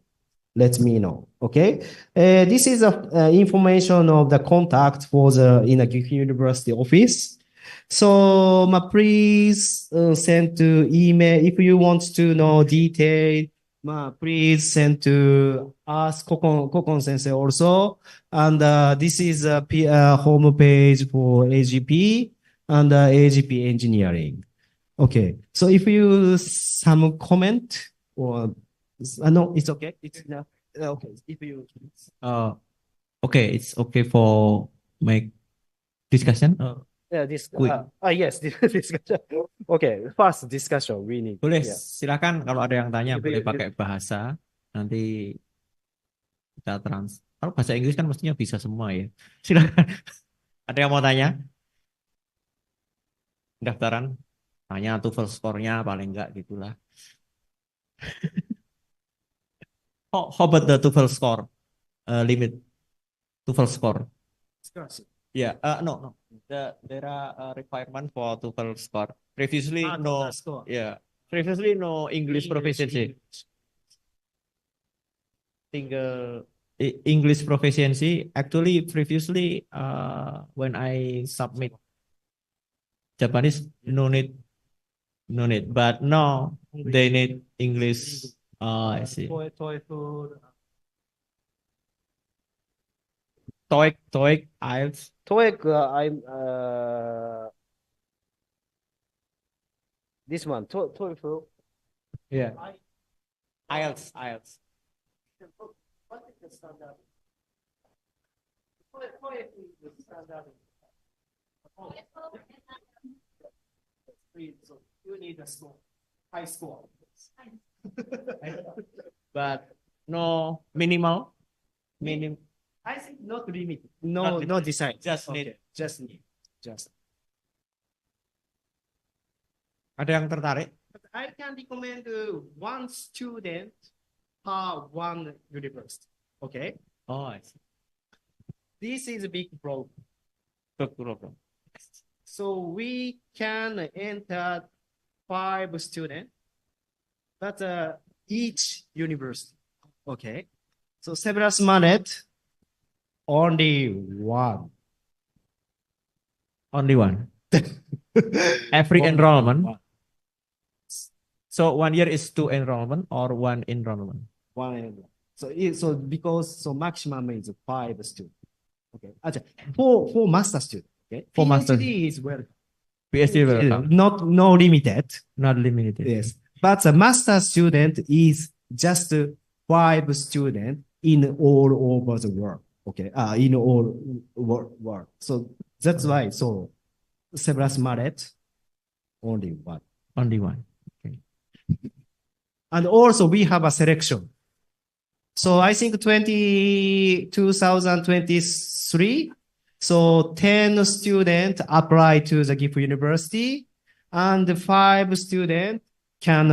let me know. Okay, this is information of the contact for the Gifu University office. So please send to email if you want to know detail. Please send to us, Kokon Sensei also. And this is a homepage for AGP and AGP engineering. Okay, so if you some comment or no, it's okay. It's okay. If you Okay, it's okay for make discussion. yes, discussion. Okay, first discussion we need. Boleh, Yeah. silakan kalau ada yang tanya If boleh you- pakai bahasa. Nanti kita Kalau bahasa Inggris kan mestinya bisa semua ya. Silakan. Ada yang mau tanya? Daftaran? Tanya TOEFL skornya paling enggak gitulah. How about the TOEFL score? Limit TOEFL score. Yeah, no. There are requirement for TOEFL score. Previously, no. Score. Yeah, previously no English proficiency. English proficiency. Actually, previously, when I submit Japanese, no need. But now they need English. I see. TOEIC, IELTS. TOEIC, this one, TOEFL. Yeah. IELTS. What is the standard? TOEIC is the standard. So you need a score, high score. But no minimal. I think not limited. Not No decide. Just Okay. need. Just. Ada yang tertarik? But I can recommend one student per one university. Okay. Oh, I see. This is a big problem. Good program. So we can enter 5 students, but each university. Okay. So Severus Manet, only one. Only one. Every Only enrollment. one. So 1 year is 2 enrollment or 1 enrollment? One. So because maximum is 5 students. Okay. For master student. Okay. For master. PhD is welcome. PhD welcome. No limited. Not limited. Yes. But the master student is just 5 students in all over the world. Okay. In all world. So that's why. So Severus Maret, only one. Only one. Okay. And also we have a selection. So I think 2023. So 10 students apply to the Gifu University, and 5 students can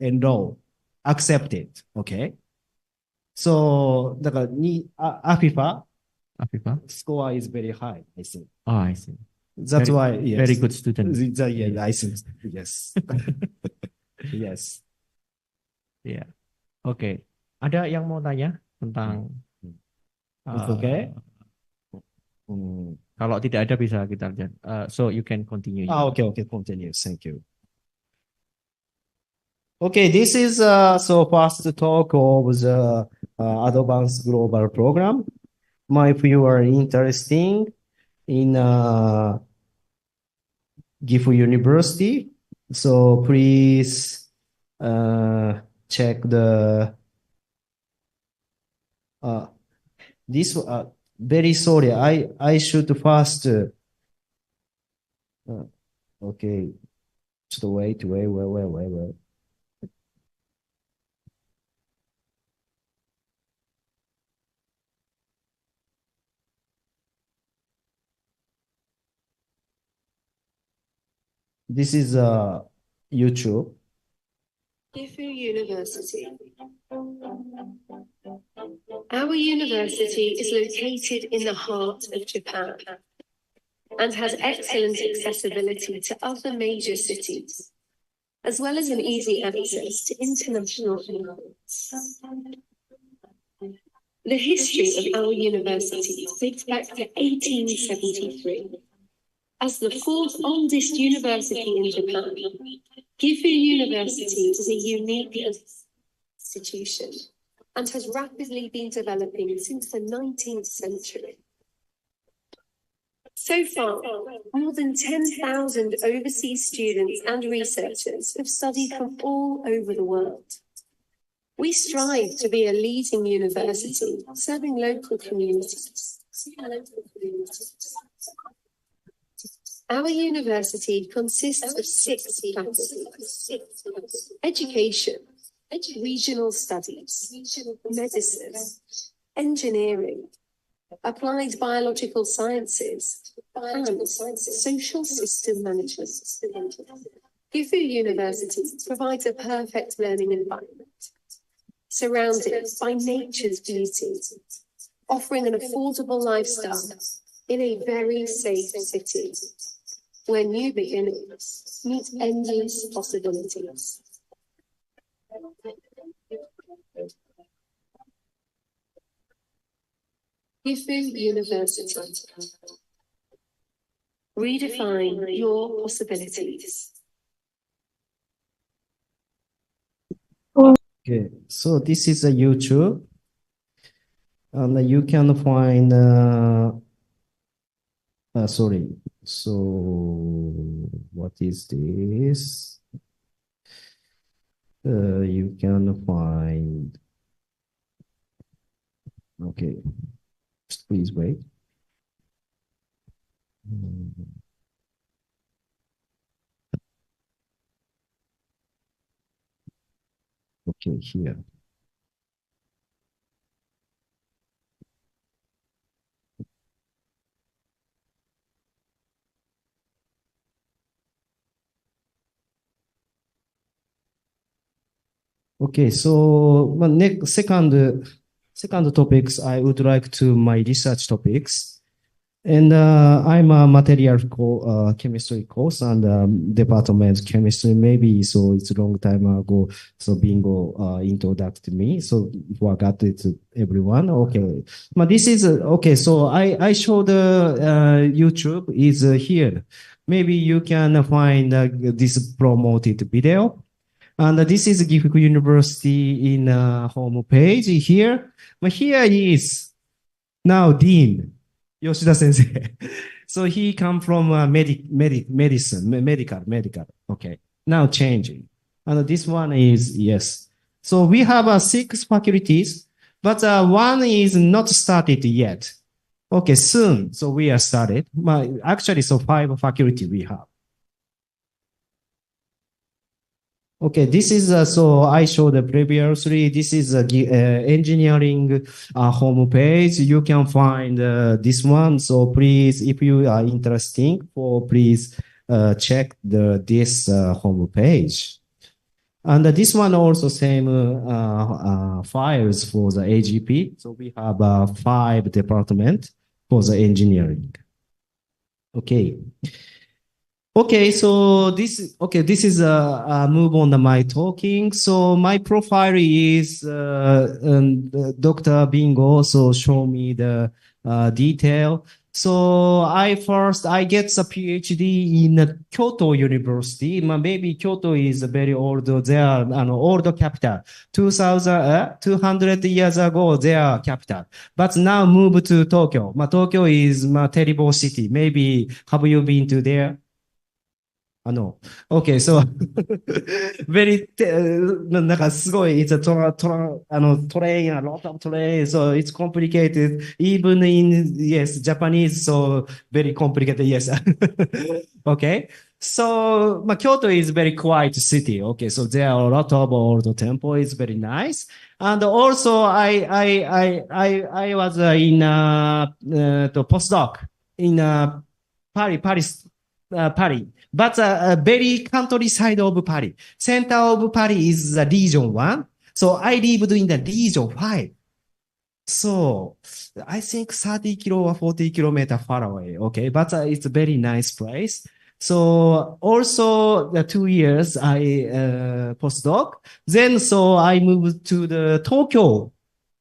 enroll, accepted. Okay. So AFIFA score is very high, I think. Oh, I see. That's why, yes. Very good student. Yeah, I think, yes. Yes. Yeah. Oke. Ada yang mau tanya tentang It's okay. Kalau tidak ada bisa kita lihat. So you can continue. Okay, continue. Thank you. Okay, this is so first talk of the advanced global program. If you are interested in Gifu University, so please check the this very sorry, I should first okay, just wait. This is YouTube. Gifu University. Our university is located in the heart of Japan and has excellent accessibility to other major cities, as well as an easy access to international airports. The history of our university dates back to 1873. As the fourth oldest university in Japan, Gifu University is a unique institution and has rapidly been developing since the 19th century. So far, more than 10,000 overseas students and researchers have studied from all over the world. We strive to be a leading university serving local communities. Our university consists of 6 faculties: education, regional studies, medicine, engineering, applied biological sciences, and social system management. Gifu University provides a perfect learning environment, surrounded by nature's beauty, offering an affordable lifestyle in a very safe city, where new beginnings meet endless possibilities. Gifu University. Redefine your possibilities. Okay, so this is a YouTube, and you can find sorry, so what is this? You can find, okay, please wait. Okay, here. Okay, so next second topics I would like to my research topics, and I'm a material chemistry course and department chemistry maybe, so it's a long time ago. So Bingo introduced me, so forgot it everyone. Okay, but this is okay. So I show the YouTube is here. Maybe you can find this promoted video. And this is Gifu University in home page here. But here is now Dean Yoshida Sensei. So he come from medical. Okay, now changing. And this one is yes. So we have 6 faculties, but one is not started yet. Okay, soon. So we are started. Actually, so 5 faculty we have. Okay, this is so I showed previously. This is engineering home page. You can find this one. So please, if you are interested, please check this home page. And this one also same files for the AGP. So we have 5 departments for the engineering. Okay. Okay, so this is a move on my talking. So my profile is Dr. Bingo. So show me the detail. So I get a PhD in Kyoto University. Maybe Kyoto is very old. They are an old capital. 200 years ago, they are capital. But now move to Tokyo. Tokyo is a terrible city. Maybe have you been to there? No. Okay, so very, なんかすごい、it's a train, a lot of train, so it's complicated. Even in, yes, Japanese, so very complicated, yes. Okay. So, Kyoto is very quiet city. Okay, so there are a lot of old temple. It's very nice. And also, I was in the postdoc in Paris. But very countryside of Paris. Center of Paris is the region 1. So I lived in the region 5. So I think 30 kilo or 40 kilometer far away. Okay. But it's a very nice place. So also the 2 years I postdoc. Then so I moved to the Tokyo.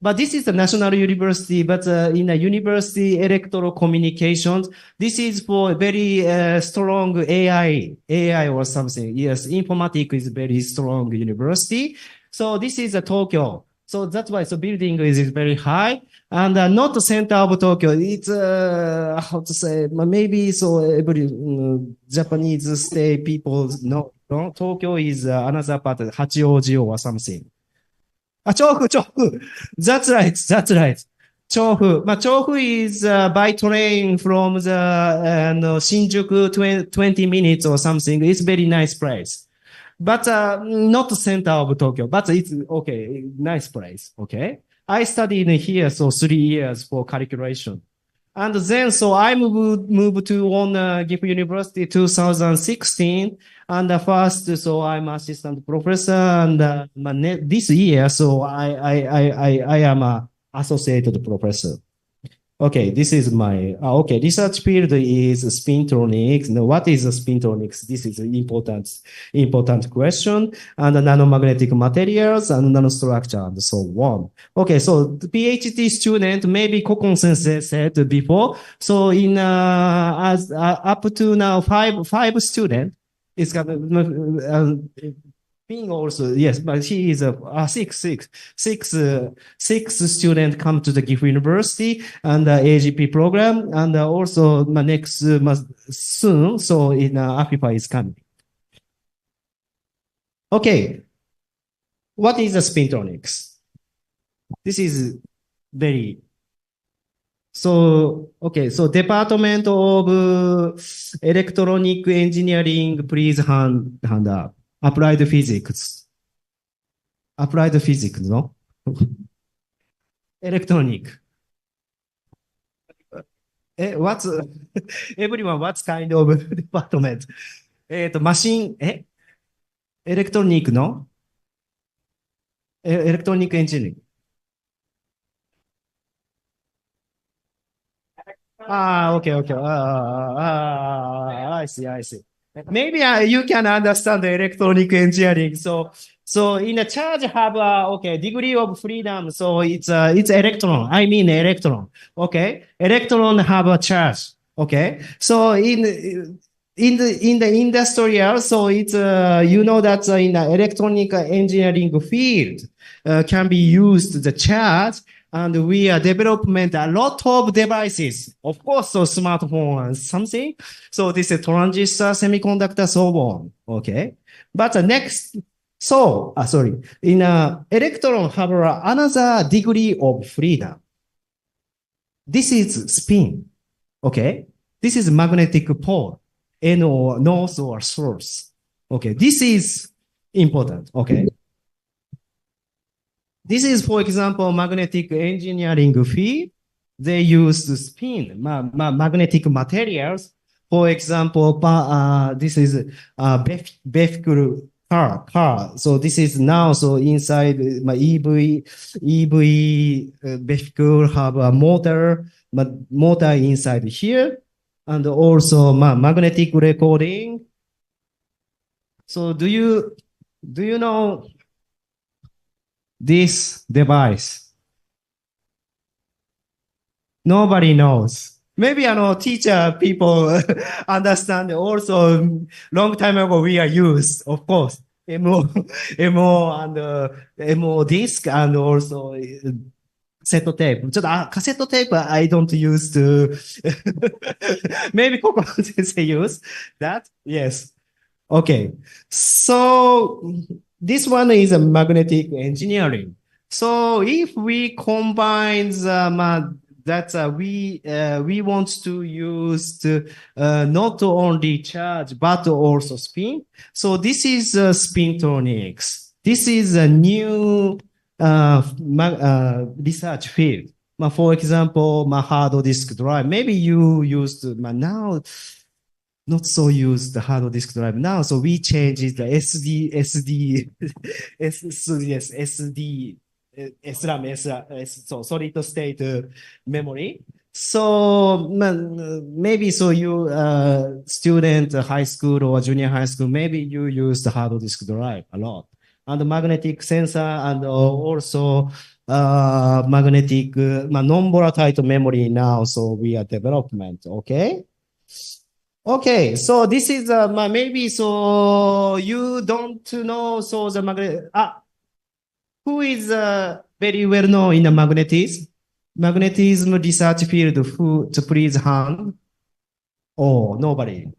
But this is the national university, but in a university electoral communications, this is for very strong AI or something. Yes, informatics is very strong university. So this is a Tokyo. So that's why, so building is very high and not the center of Tokyo. It's, how to say, maybe so every Japanese state people know, Tokyo is another part, Hachioji or something. Chofu. That's right. Chofu. Chofu is by train from the Shinjuku 20 minutes or something. It's very nice place. But not the center of Tokyo. But it's okay. Nice place. Okay. I studied here, so 3 years for calculation. And then, so I moved to Gifu University 2016. And first, so I'm assistant professor. And this year, so I am a associated professor. Okay, this is my research field is spintronics. Now, what is spintronics? This is an important question. And nanomagnetic materials and nanostructure and so on. Okay, so the PhD student, maybe Kokon sensei said before. So in as up to now, five students. It's got Ping also, yes, but he is six students come to the Gifu University and AGP program, and also next soon, so in AFIPA is coming. Okay, what is the spintronics? This is very okay, so Department of Electronic Engineering, please hand up. Applied physics, no? Electronic. What's, everyone, what's kind of department? Machine, electronic, no? Electronic engineering. Okay. I see. Maybe you can understand the electronic engineering. So in a charge have degree of freedom. So it's electron. I mean electron. Okay, electron have a charge. Okay, so in the industrial, so it's you know that in the electronic engineering field can be used the charge. And we are developing a lot of devices, of course, so smartphone and something. So this is transistor, semiconductor, so on. Okay. But next, in electron have another degree of freedom. This is spin. Okay. This is magnetic pole, or north or source. Okay. This is important. Okay. This is, for example, magnetic engineering field. They use spin, magnetic materials. For example, this is vehicle car. So this is now, so inside my EV vehicle have a motor inside here. and also magnetic recording. So do you know this device? Nobody knows. Maybe I know teacher people understand also long time ago we are used, of course, MO, MO and MO disc and also cassette tape. ちょっと、カセットテープ I don't use to maybe Coco sensei use that. Yes. Okay. So this one is a magnetic engineering. So if we combine we want to use not only charge but also spin. So this is Spintronics. This is a new research field. For example, hard disk drive. Maybe you used now not so used the hard disk drive now. So we changed the so solid state memory. So maybe so you student high school or junior high school, maybe you use the hard disk drive a lot. And the magnetic sensor and also magnetic non-volatile memory now. So we are development. Okay. Okay, so this is maybe so you don't know so the magnet. Who is very well known in the magnetism research field? Who to please hand? Oh, nobody.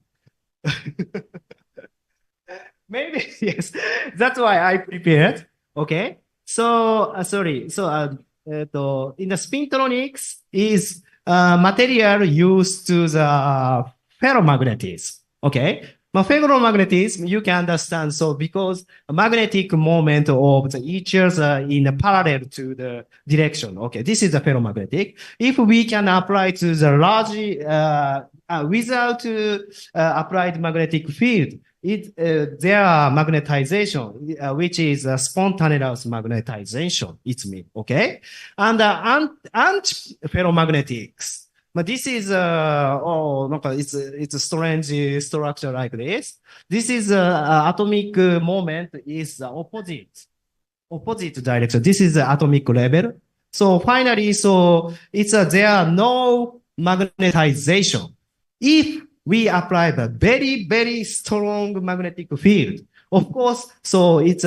Maybe yes. That's why I prepared. Okay. So sorry. So in the spintronics is material used to the ferromagnetism. Okay. Ferromagnetism, you can understand. So because magnetic moment of the each in parallel to the direction. Okay. This is the ferromagnetic. If we can apply to the large, without applied magnetic field, their magnetization, which is spontaneous magnetization, it's mean, okay? And anti-ferromagnetics. But this is, it's a strange structure like this. This is atomic moment is opposite direction. This is the atomic level. So finally, so it's there are no magnetization. If we apply the very, very strong magnetic field, of course, so it's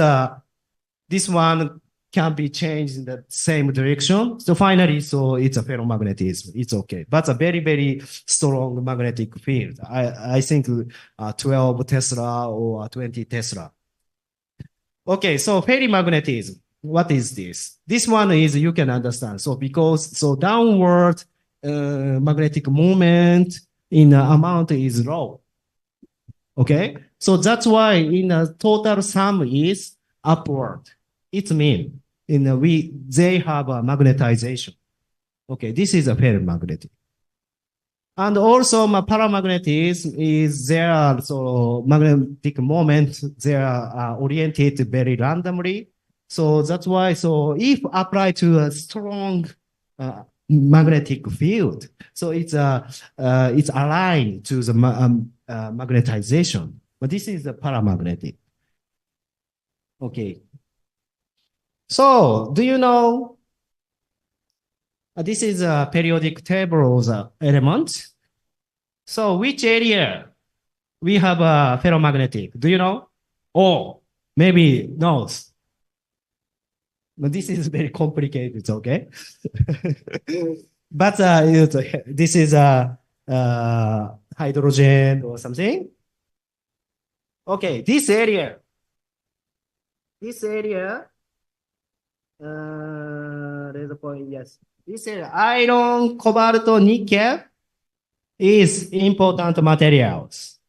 this one can be changed in the same direction. So finally, so it's a ferromagnetism. It's okay. But a very, very strong magnetic field. I think 12 Tesla or 20 Tesla. Okay, so ferrimagnetism. What is this? This one is you can understand. So because so downward magnetic moment in amount is low. Okay, so that's why in a total sum is upward. It means they have a magnetization. Okay, this is a ferromagnetic. And also paramagnetism is there, so magnetic moment, they are oriented very randomly. So that's why, so if applied to a strong magnetic field, so it's aligned to the magnetization. But this is a paramagnetic. Okay. So, do you know, this is a periodic table of the elements. So, which area we have a ferromagnetic? Do you know? Oh, maybe knows. But this is very complicated, okay? But this is a hydrogen or something. Okay, this area. There's a point, yes. This area, iron, cobalt, nickel is important materials.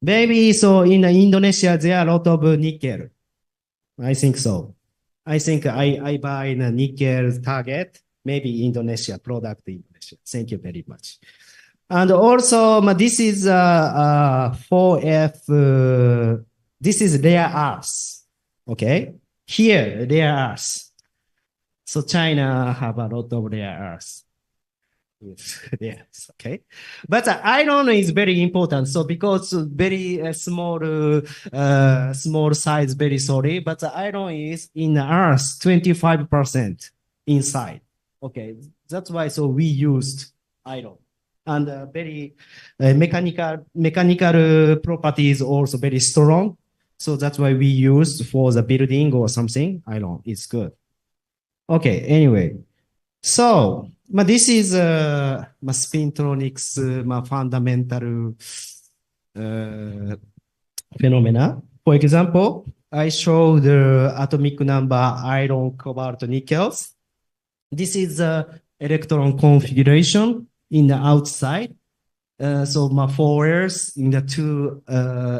Maybe so in Indonesia, there are a lot of nickel. I think so. I think I buy a nickel target, maybe Indonesia product Indonesia. Thank you very much. And also, this is 4F, this is rare earth. Okay. Here, rare earth. So China have a lot of rare earth. Yes, yes, okay. But iron is very important. So because very small size, very sorry. But the iron is in the Earth 25% inside. Okay, that's why. So we used iron, and very mechanical properties also very strong. So that's why we used for the building or something. Iron is good. Okay. Anyway. So, this is Spintronics fundamental phenomena. For example, I show the atomic number iron, cobalt, nickels. This is the electron configuration in the outside. So my 4s in the 2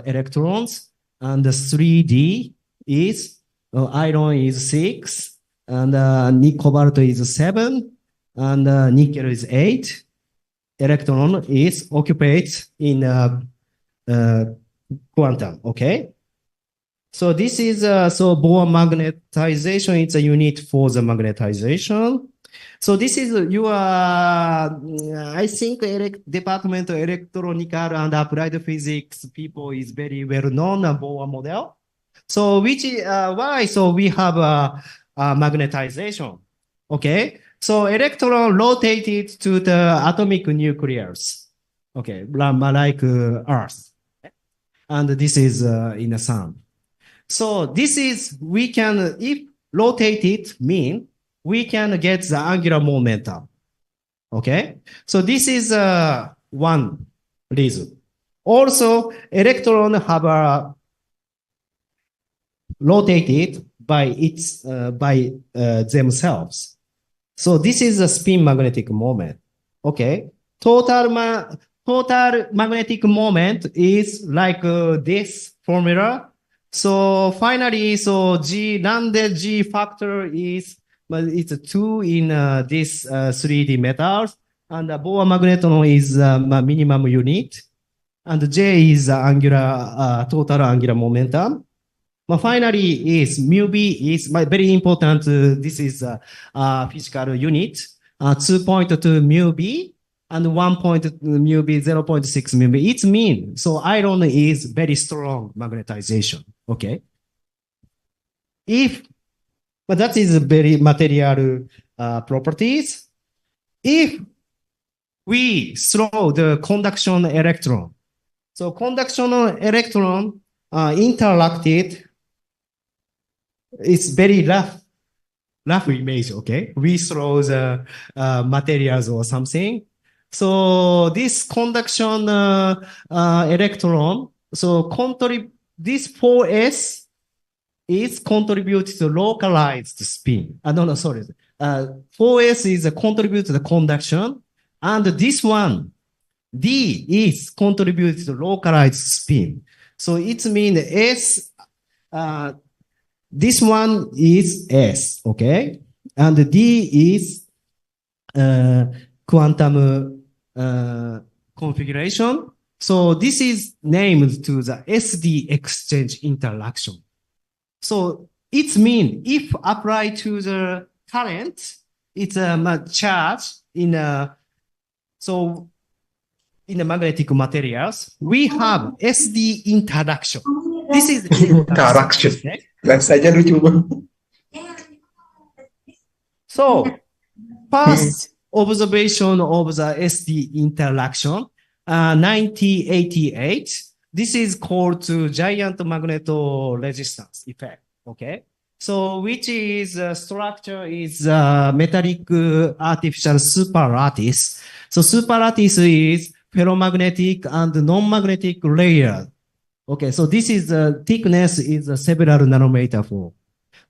electrons, and the 3D is iron is 6. And cobalt is 7, and nickel is 8. Electron is occupied in quantum. Okay. So this is so Bohr magnetization. It's a unit for the magnetization. So this is your I think Department of Electronical and Applied Physics people is very well known Bohr model. So which why? So we have magnetization. Okay. So electron rotated to the atomic nucleus. Okay. Like Earth. And this is in the sun. So this is, we can, if rotated mean, we can get the angular momentum. Okay. So this is one reason. Also, electron have a rotated by themselves. So this is a spin magnetic moment. Okay. Total magnetic moment is like this formula. So finally, so G lambda G factor is, it's 2 in this 3D metals, and the Bohr magneton is minimum unit, and J is angular total angular momentum. But finally, is mu b is very important. This is a physical unit. 2.2 mu b and 1 mu b, 0.6 mu b. It's mean. So iron is very strong magnetization. Okay. But that is very material properties. If we throw the conduction electron, so conduction electron interacted. It's very rough image, okay? We throw the materials or something. So this conduction electron, so this 4s is contributed to localized spin. No, sorry. 4s is a contribute to the conduction, and this one, D is contributed to localized spin. So it means S, this one is S, okay? And D is quantum configuration. So this is named to the SD exchange interaction. So it means if applied to the current, it's a charge in so in the magnetic materials, we have SD interaction. This is interaction. Okay? Saja lucu. So, first observation of the SD interaction, 1988. This is called giant magnetoresistance effect. Okay. So, which is structure is metallic artificial superlattice. So, superlattice is ferromagnetic and non-magnetic layer. Okay, so this is thickness is several nanometer for.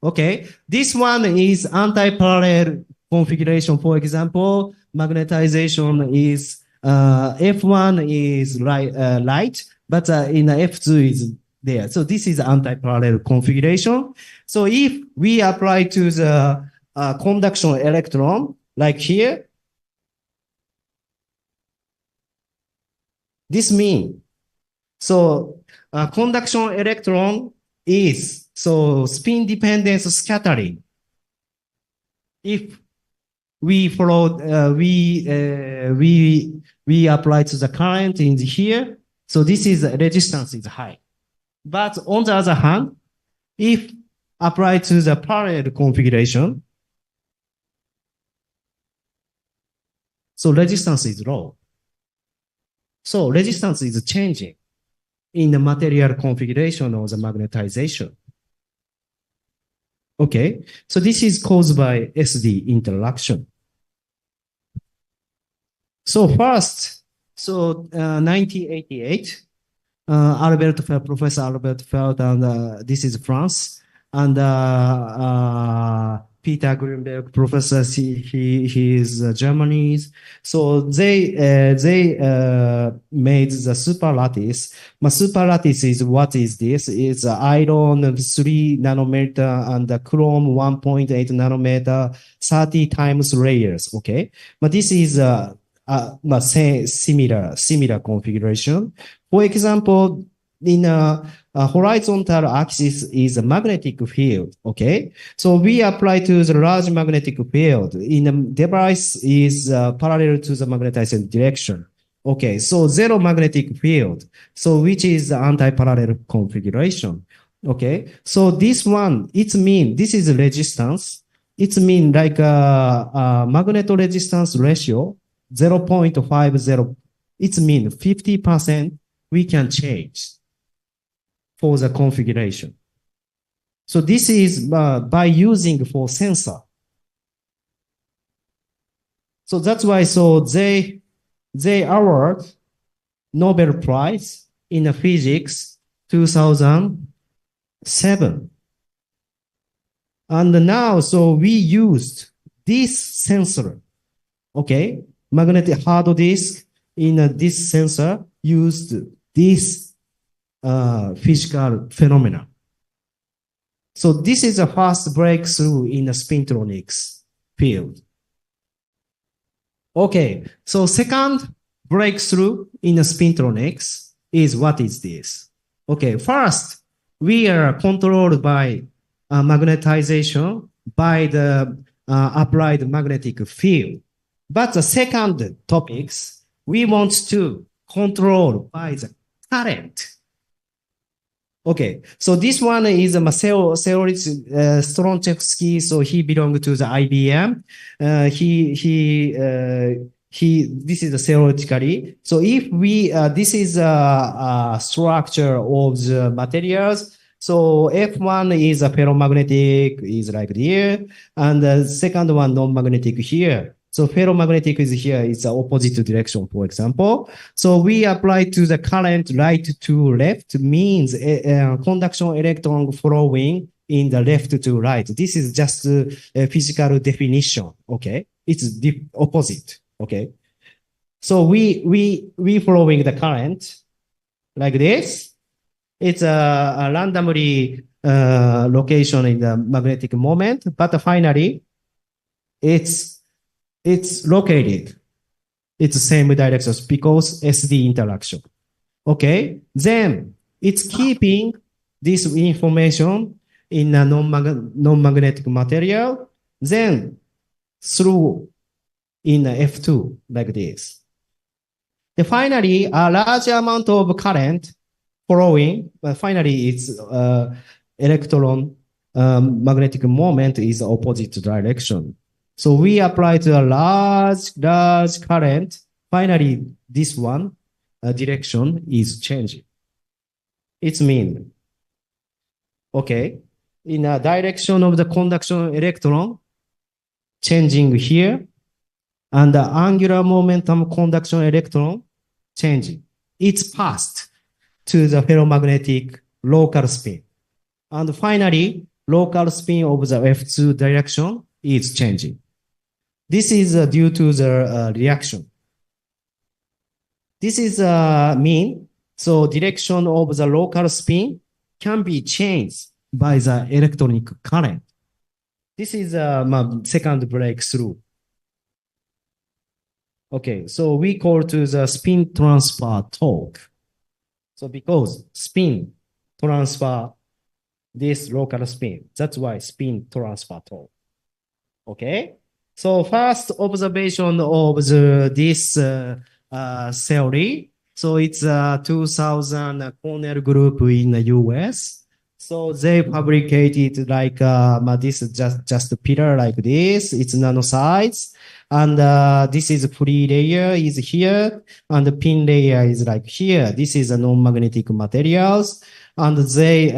Okay, this one is anti-parallel configuration. For example, magnetization is F1 is light, but in F2 is there. So this is anti-parallel configuration. So if we apply to the conduction electron, like here, this means, so conduction electron is, so spin dependence scattering. If we follow, we apply to the current in here. So this is resistance is high. But on the other hand, if applied to the parallel configuration, so resistance is low. So resistance is changing in the material configuration of the magnetization. Okay, so this is caused by SD interaction. So first, 1988, Professor Albert Feld, and this is France, and Peter Greenberg, professor, he is Germany's. So they made the super lattice. Super lattice is what is this? It's iron 3 nanometer and the chrome 1.8 nanometer, 30 times layers. Okay, but this is similar configuration. For example, in a horizontal axis is a magnetic field. Okay, so we apply to the large magnetic field in a device is parallel to the magnetization direction. Okay, so zero magnetic field, so which is the anti-parallel configuration. Okay, so this one, it mean this is resistance. It mean like a magneto-resistance ratio 0.50. It mean 50% we can change for the configuration. So this is by using for sensor. So that's why they award Nobel Prize in physics 2007. And now, so we used this sensor, okay, magnetic hard disk in this sensor used this physical phenomena. So this is the first breakthrough in the spintronics field. Okay, so second breakthrough in the spintronics is what is this? Okay, first, we are controlled by magnetization by the applied magnetic field. But the second topics, we want to control by the current. Okay, so this one is Stronchevsky, so he belonged to the IBM. This is theoretically. So if we, this is a structure of the materials. So F1 is a ferromagnetic, is like here, and the second one non-magnetic here. So ferromagnetic is here, it's the opposite direction, for example. So we apply to the current right to left means conduction electron flowing in the left to right. This is just a physical definition, okay? It's the opposite, okay? So we following the current like this. It's a randomly location in the magnetic moment, but finally it's located. It's the same directions because SD interaction. Okay. Then it's keeping this information in a non-magnetic material. Then through in F2 like this. Then finally, a large amount of current flowing, but finally it's electron magnetic moment is opposite direction. So we apply to a large current. Finally, this one direction is changing. It's mean, okay, in a direction of the conduction electron, changing here, and the angular momentum conduction electron changing. It's passed to the ferromagnetic local spin. And finally, local spin of the F2 direction is changing. This is due to the reaction. This is mean. So direction of the local spin can be changed by the electronic current. This is my second breakthrough. Okay, so we call to the spin transfer torque. So because spin transfer this local spin, that's why spin transfer torque. Okay. So first observation of this theory. So it's 2000 Cornell group in the US. So they fabricated like this is just a pillar like this. It's nano size, and this is free layer is here, and the pin layer is like here. This is a non-magnetic materials, and they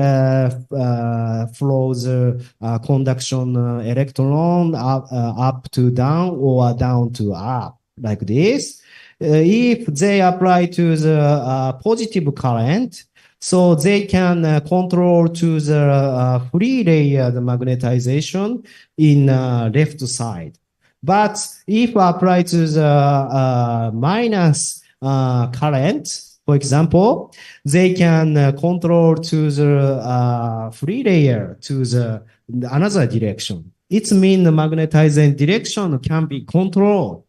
flow the conduction electron up to down or down to up like this. If they apply to the positive current, so they can control to the free layer the magnetization in left side. But if apply to the minus current, for example, they can control to the free layer to the another direction. It means the magnetizing direction can be controlled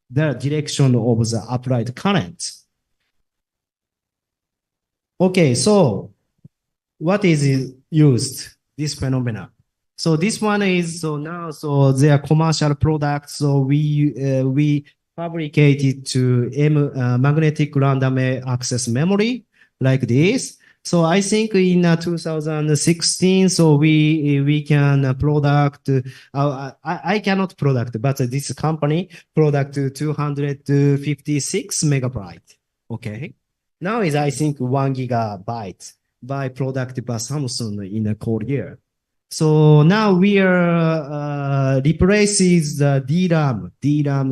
the direction of the applied current. Okay, so what is used, this phenomena? So this one is, so now, so they are commercial products. So we fabricated to magnetic random access memory like this. So I think in 2016, so we can product, I cannot product, but this company product 256 megabyte. Okay. Now is, I think, 1 gigabyte by product by Samsung in Korea. So now we are replaces the DRAM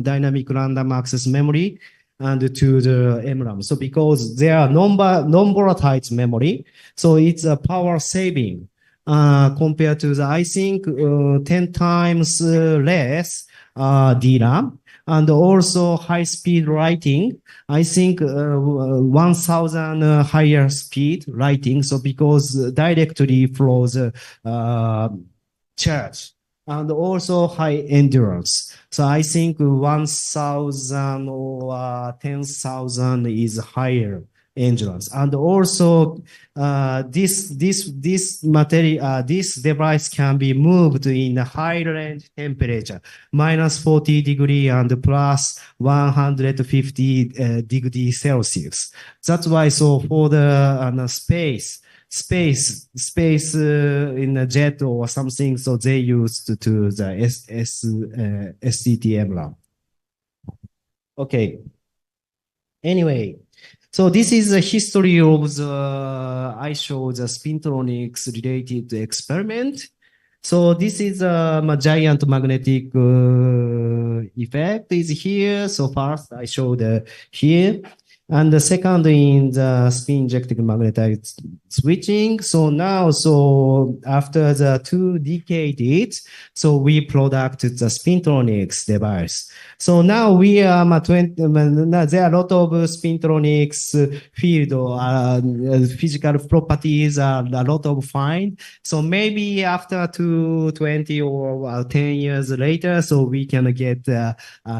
dynamic random access memory and to the MRAM. So because they are non-volatile memory, so it's a power saving compared to the, I think, 10 times less DRAM, and also high speed writing. I think 1000 higher speed writing. So because directly flows charge, and also high endurance. So I think 1000 or 10,000 is higher endurance. And also this material, this device can be moved in a high range temperature, minus 40 degree and plus 150 degrees Celsius. That's why, so for the space in a jet or something, so they used to the STT-MRAM. Okay. Anyway, so this is the history of the, I show the Spintronics related experiment. So this is a giant magnetic effect is here. So first I showed here. And the second in the spin injected magnetic switching. So now, so after the 2 decades, so we product the Spintronics device. So now we are there are a lot of Spintronics field or physical properties are a lot of find. So maybe after 20 or 10 years later, so we can get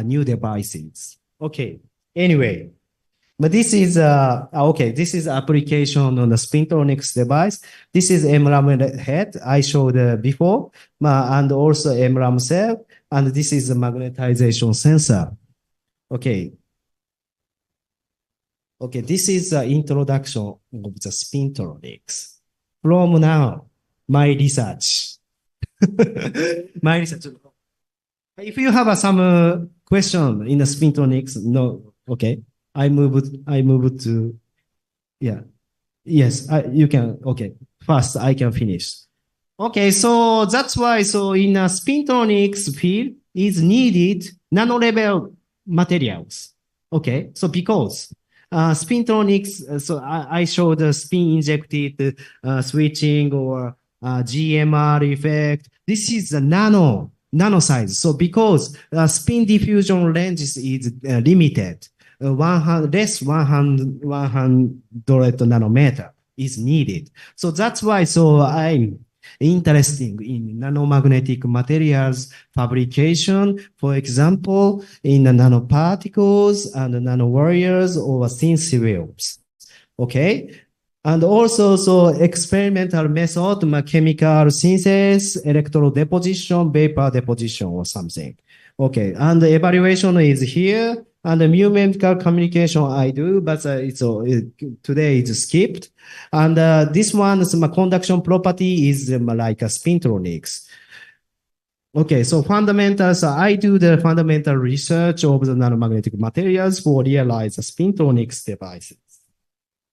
new devices. Okay. Anyway. But this is, okay, this is application on the Spintronics device. This is MRAM head I showed before, and also MRAM cell, and this is the magnetization sensor. Okay. Okay, this is the introduction of the Spintronics. From now, my research. My research. If you have some question in the Spintronics, no, okay. I move to, yeah. Yes, you can, okay. First, I can finish. Okay, so that's why, so in a Spintronics field is needed nano-level materials. Okay, so because Spintronics, so I showed the spin-injected switching or GMR effect. This is a nano size. So because spin diffusion range is limited, 100 nanometer is needed. So that's why, so I'm interested in nanomagnetic materials fabrication, for example, in the nanoparticles and nanowarriors or thin cereals. Okay. And also, so experimental method, chemical synthesis, electrode deposition, vapor deposition or something. Okay, and the evaluation is here, and the numerical communication I do, but today it's skipped. And this one, my conduction property is like a Spintronics. Okay, so fundamentals, I do the fundamental research of the nanomagnetic materials for realize the Spintronics devices.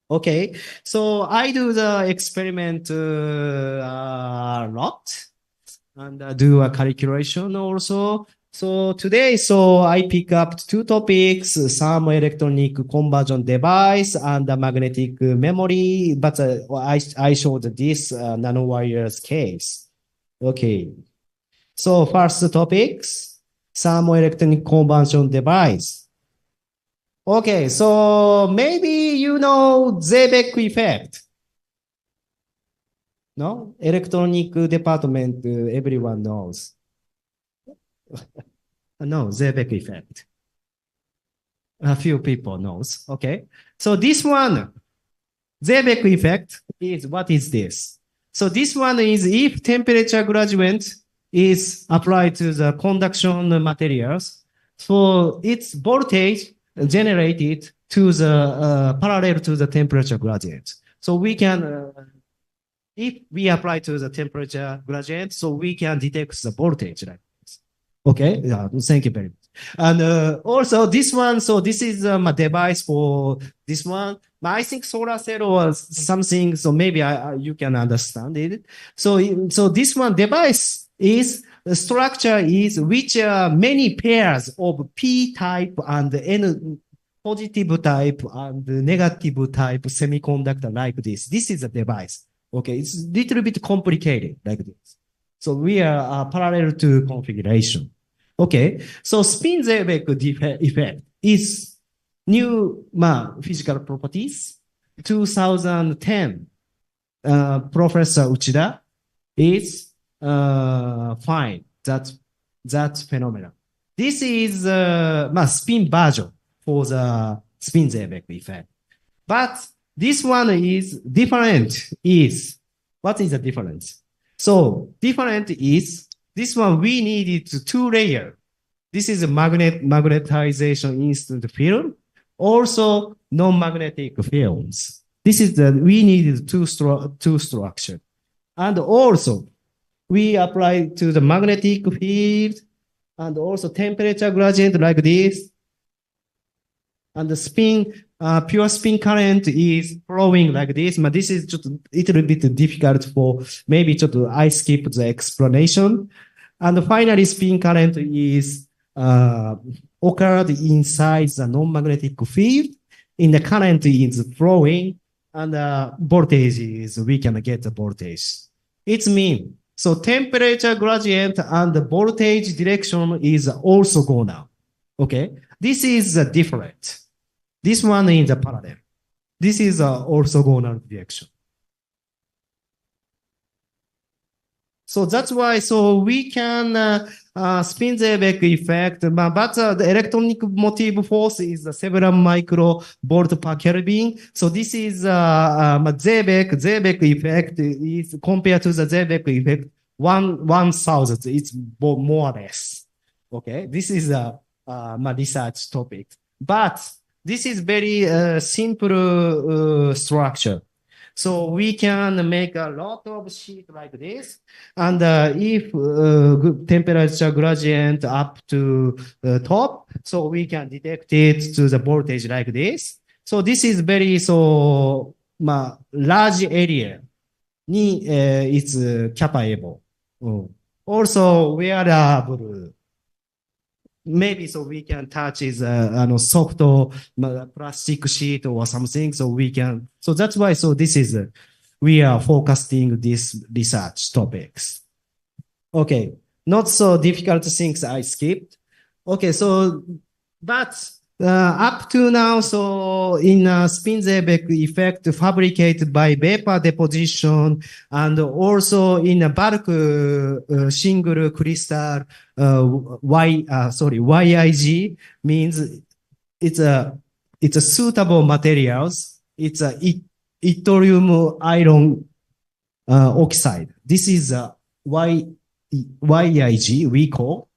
Okay, so I do the experiment a lot and do a calculation also. So today, I pick up two topics, thermoelectronic conversion device and the magnetic memory, but I showed this nanowires case. Okay. So first topics, thermoelectronic conversion device. Okay, so maybe you know Zeebeck effect. No? Electronic department, everyone knows. No, Zeebeck effect. A few people knows. Okay. So this one, Zeebeck effect is, what is this? So this one is if temperature gradient is applied to the conduction materials, so its voltage generated to the parallel to the temperature gradient. So we can, if we apply to the temperature gradient, so we can detect the voltage like this. Okay, yeah, thank you very much. And also this one, so this is my device for this one. I think solar cell was something, so maybe you can understand it. So this one device is, the structure is which many pairs of P type and N positive type and negative type semiconductor like this. This is a device. Okay, it's a little bit complicated like this. So we are parallel to configuration. Okay, so spin-Zeebeck effect is new physical properties. 2010, Professor Uchida is find that phenomenon. This is spin version for the spin-Zeebeck effect. But this one is different is, what is the difference? So different is, this one we needed two layer. This is a magnetization instant film, also non-magnetic films. This is we needed two structure. And also we apply to the magnetic field and also temperature gradient like this. And the spin, pure spin current is flowing like this. But this is just a little bit difficult for maybe just I skip the explanation. And finally, spin current is occurred inside the non-magnetic field. In the current is flowing, and voltage is, we can get the voltage. It's mean, so temperature gradient and the voltage direction is also go down. Okay, this is different. This one is a parallel. This is also orthogonal direction. So that's why, so we can spin-Zeebeck effect, but the electronic motive force is several microvolt per Kelvin. So this is Zeebeck effect is compared to the Zeebeck effect 1,000. It's more or less. Okay, this is my research topic, but this is very simple structure. So we can make a lot of sheet like this. And if temperature gradient up to the top, so we can detect it to the voltage like this. So this is very, large area ni it's capable. Also wearable. Maybe so we can touch is soft plastic sheet or something. So we can, so that's why, so this is, we are focusing this research topics. Okay. Not so difficult things I skipped. Okay. So, but up to now, so in spin-Zeebeck effect fabricated by vapor deposition and also in a bulk single crystal YIG means it's a suitable materials. It's a yttrium iron oxide. This is a YIG we call.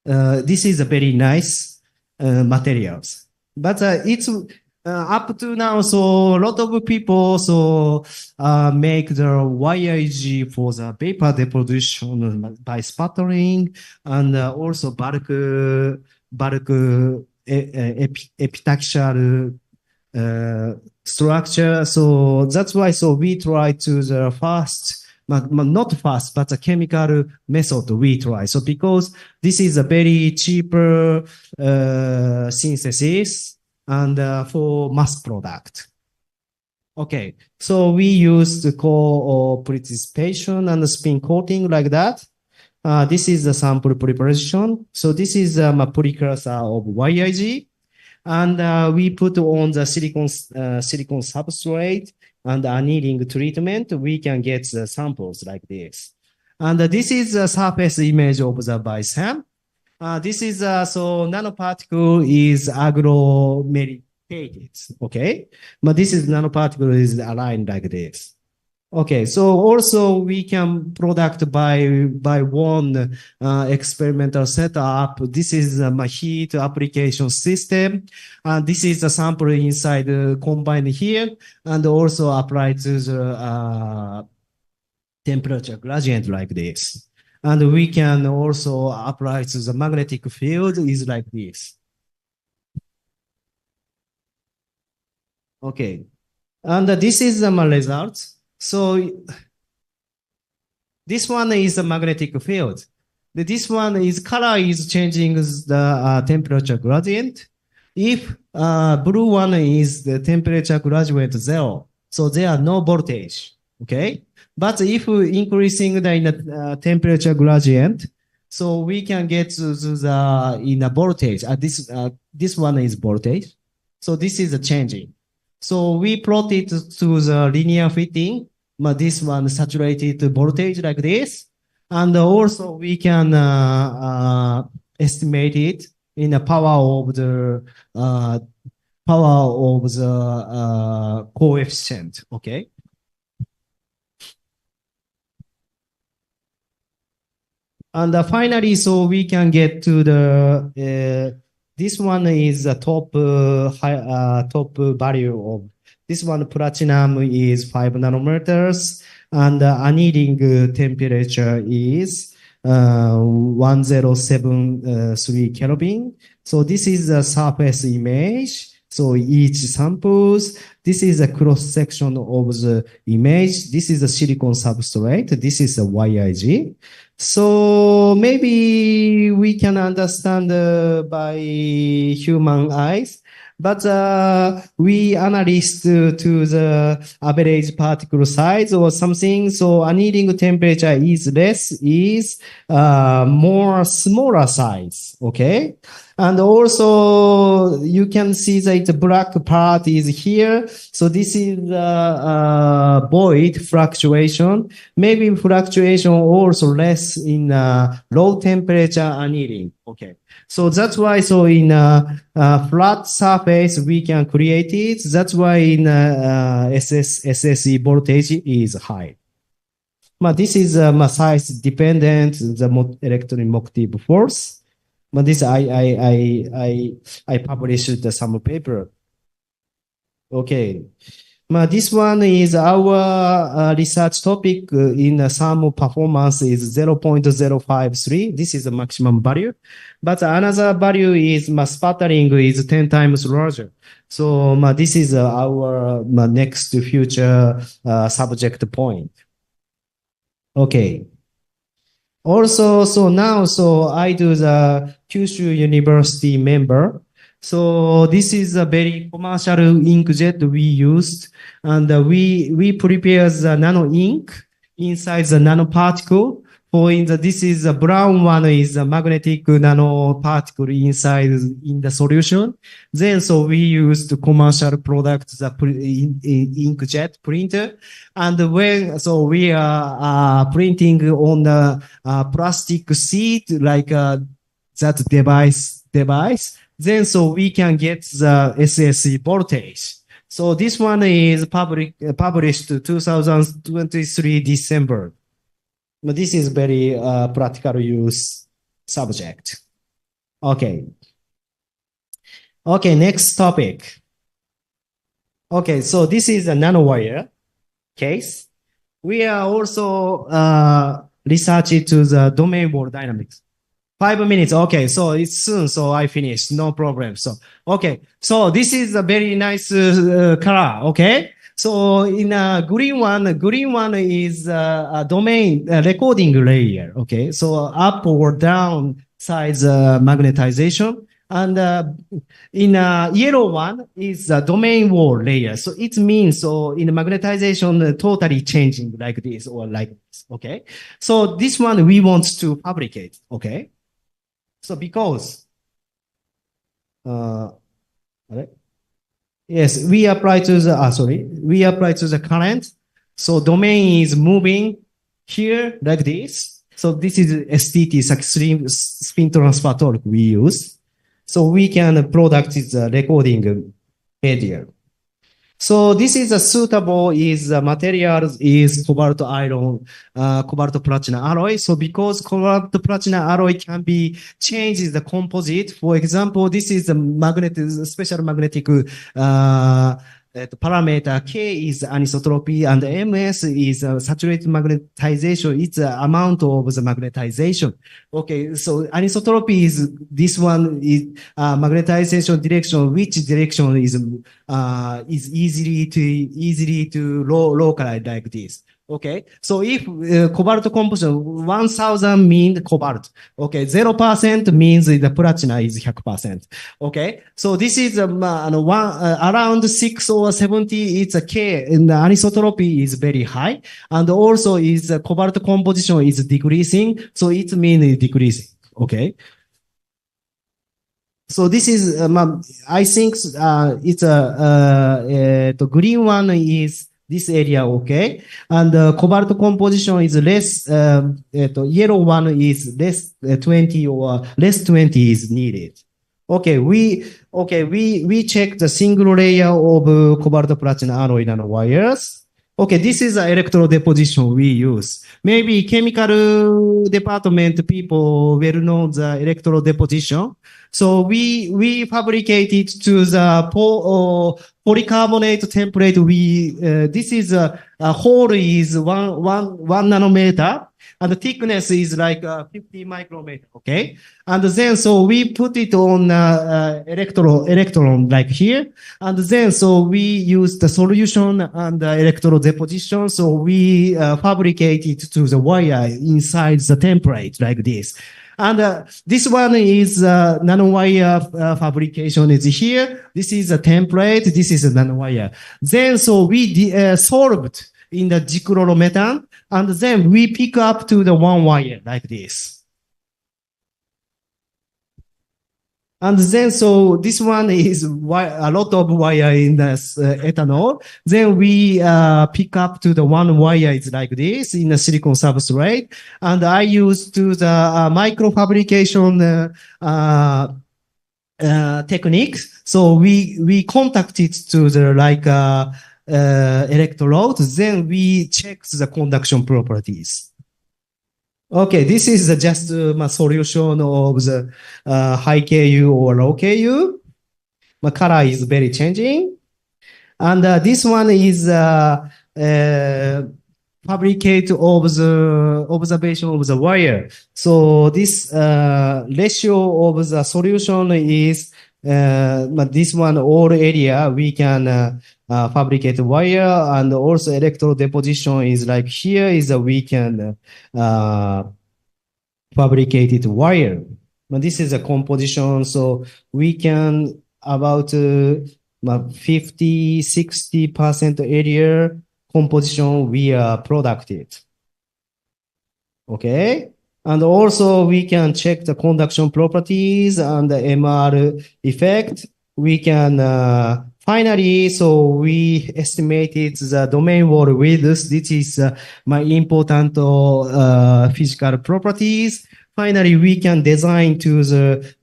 this is a very nice materials. But it's up to now, so a lot of people make the YIG for the vapor deposition by sputtering and also bulk epitaxial structure. So that's why we try to the fast, not fast, but the chemical method we try. So because this is a very cheaper synthesis and for mass product. Okay, so we use the core participation and the spin coating like that. This is the sample preparation. So this is a precursor of YIG. And we put on the silicon substrate and annealing treatment. We can get the samples like this. And this is the surface image of the BISAM. This is so nanoparticle is agglomerated, okay? But this is nanoparticle is aligned like this. Okay, so also we can product by one experimental setup. This is my heat application system. And this is the sample inside combined here and also applied to the temperature gradient like this. And we can also apply to the magnetic field is like this. Okay, and this is my results. So this one is a magnetic field. This one is color is changing the temperature gradient. If blue one is the temperature gradient 0, so there are no voltage. Okay, but if increasing the temperature gradient, so we can get to the in a voltage. This one is voltage. So this is a changing. So we plot it to the linear fitting, but this one saturated voltage like this. And also we can estimate it in the power of the coefficient, okay? And finally, so we can get to the this one is the top top value of this one. Platinum is 5 nanometers, and annealing temperature is 1073 Kelvin. So this is the surface image. So each samples, this is a cross section of the image. This is a silicon substrate. This is a YIG. So maybe we can understand by human eyes, but we analyze to the average particle size or something. So annealing temperature is less, is more smaller size. Okay. And also you can see that the black part is here. So this is void fluctuation. Maybe fluctuation also less in low temperature annealing. Okay. So that's why, so in flat surface, we can create it. That's why in SSE voltage is high. But this is size dependent, the electromotive force. But this I published some paper. Okay. This one is our research topic in thermal performance is 0.053. This is the maximum value. But another value is sputtering is 10 times larger. So this is our next future subject point. Okay. Also, so now, so I do the Kyushu University member. So this is a very commercial inkjet we used, and we prepare the nano ink inside the nanoparticle. For this is the brown one is a magnetic nanoparticle inside in the solution. Then so we use the commercial product, the inkjet printer, and when so we are printing on the plastic sheet like that device. Then so we can get the SSE voltage. So this one is published 2023 December. But this is very practical use subject. Okay. Okay, next topic. Okay, so this is a nanowire case. We are also researching to the domain wall dynamics. 5 minutes. Okay, so it's soon, so I finish. No problem. So, okay. So this is a very nice color. Okay. So in green one is a domain recording layer. Okay. So up or down size magnetization. And in yellow one is the domain wall layer. So it means so in magnetization totally changing like this or like this. Okay. So this one we want to fabricate. Okay. So because, yes, we apply to the, we apply to the current. So domain is moving here like this. So this is STT, extreme spin transfer torque we use. So we can product is the recording media. So this is a suitable is materials is cobalt iron, cobalt platinum alloy. So because cobalt platinum alloy can be changed the composite. For example, this is a magnetic, special magnetic parameter. K is anisotropy and MS is saturated magnetization. It's the amount of the magnetization. Okay, so anisotropy is this one is magnetization direction. Which direction is easily to localize like this. Okay, so if cobalt composition 1000 means cobalt. Okay, 0% means the platinum is 100%. Okay, so this is around 6 or 70. It's a K, and the anisotropy is very high, and also is cobalt composition is decreasing, so it means decreasing. Okay. So this is, I think it's the green one is this area, okay, and cobalt composition is less. Yellow one is less 20 or less 20 is needed. Okay, we check the single layer of cobalt platinum alloy nanowires. Okay, this is the electrode deposition we use. Maybe chemical department people will know the electrode deposition. So we fabricated to the polycarbonate template. This is a hole is one nanometer. And the thickness is like 50 micrometer, okay? And then, so we put it on electron like here. And then, so we use the solution and the electrode deposition. So we fabricate it to the wire inside the template like this. And this one is nanowire fabrication is here. This is a template. This is a nanowire. Then, so we solved in the dichloromethane, and then we pick up to the one wire like this. And then, so this one is a lot of wire in this ethanol. Then we pick up to the one wire is like this in a silicon substrate. And I use to the microfabrication techniques. So we contacted to the like electrode. Then we check the conduction properties. Okay, this is just my solution of the high Ku or low Ku. My color is very changing. And this one is fabricate of the observation of the wire. So this ratio of the solution is this one all area we can fabricate wire, and also electrode deposition is like here is we can fabricate it wire. But this is a composition, so we can about 50-60% area composition we are produced. Okay. And also we can check the conduction properties and the MR effect. We can finally, so we estimated the domain wall width. This is my important physical properties. Finally, we can design to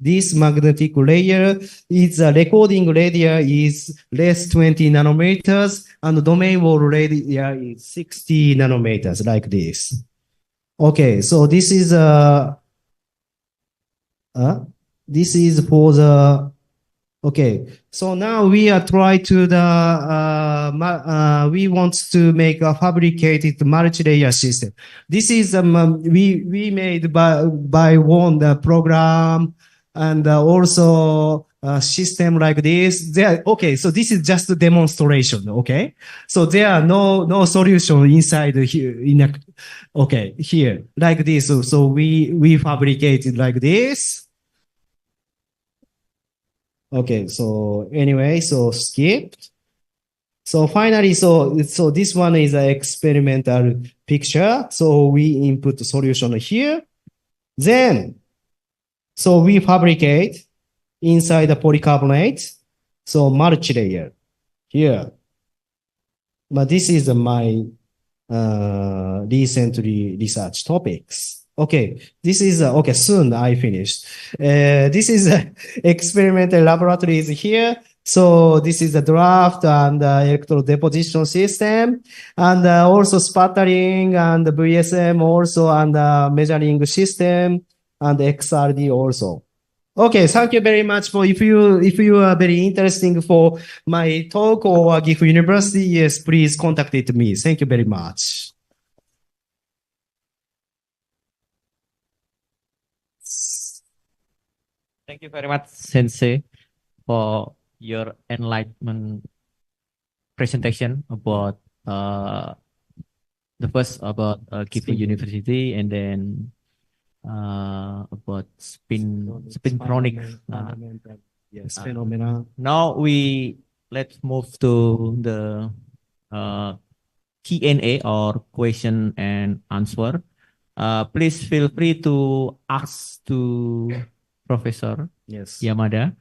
this magnetic layer. Its recording radius is less 20 nanometers, and the domain wall radius is 60 nanometers, like this. Okay, so this is this is for the, okay. So now we are trying to we want to make a fabricated multi-layer system. This is, we made by one the program and also a system like this. There, okay. So this is just a demonstration. Okay. So there are no solution inside here okay, here like this. So we fabricated like this. Okay, so anyway, so skipped. So finally, so this one is an experimental picture. So we input the solution here. Then, so we fabricate inside the polycarbonate. So multi-layer here. But this is my recently research topics. Okay, this is, okay, soon I finished. This is experimental laboratories here. So this is the draft and electrode deposition system and also sputtering and VSM also and measuring system and XRD also. Okay, thank you very much for if you are very interesting for my talk or GIF University, yes, please contact me. Thank you very much. Thank you very much, Sensei, for your enlightenment presentation about the first about Gifu University and then about Spintronic. Yes, phenomena. Now let's move to the Q&A or question and answer. Please feel free to ask to Professor Yamada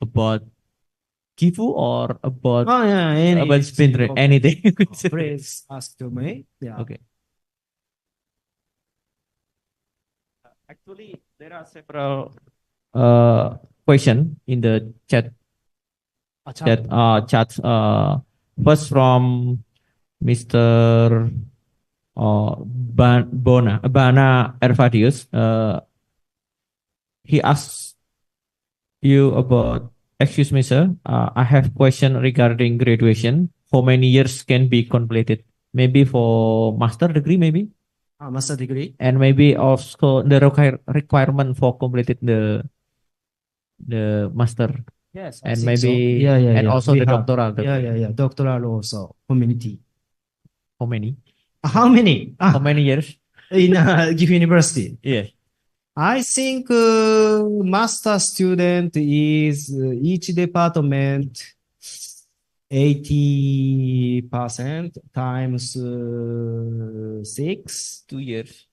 about Gifu or about about Spintronic, anything. Please ask to me. Yeah. Okay. Actually, there are several questions in the chat. First from Mr. Bana Ervadius. He asks you about, excuse me, sir. I have question regarding graduation. How many years can be completed? Maybe for master degree, maybe. Master degree. And maybe also the requirement for completed the master. Yes, and maybe so. and also the doctoral. Yeah. Doctoral also. Community. How many? How many? How many years? In GIF University. Yes. I think master student is each department 80% times 6. 2 years.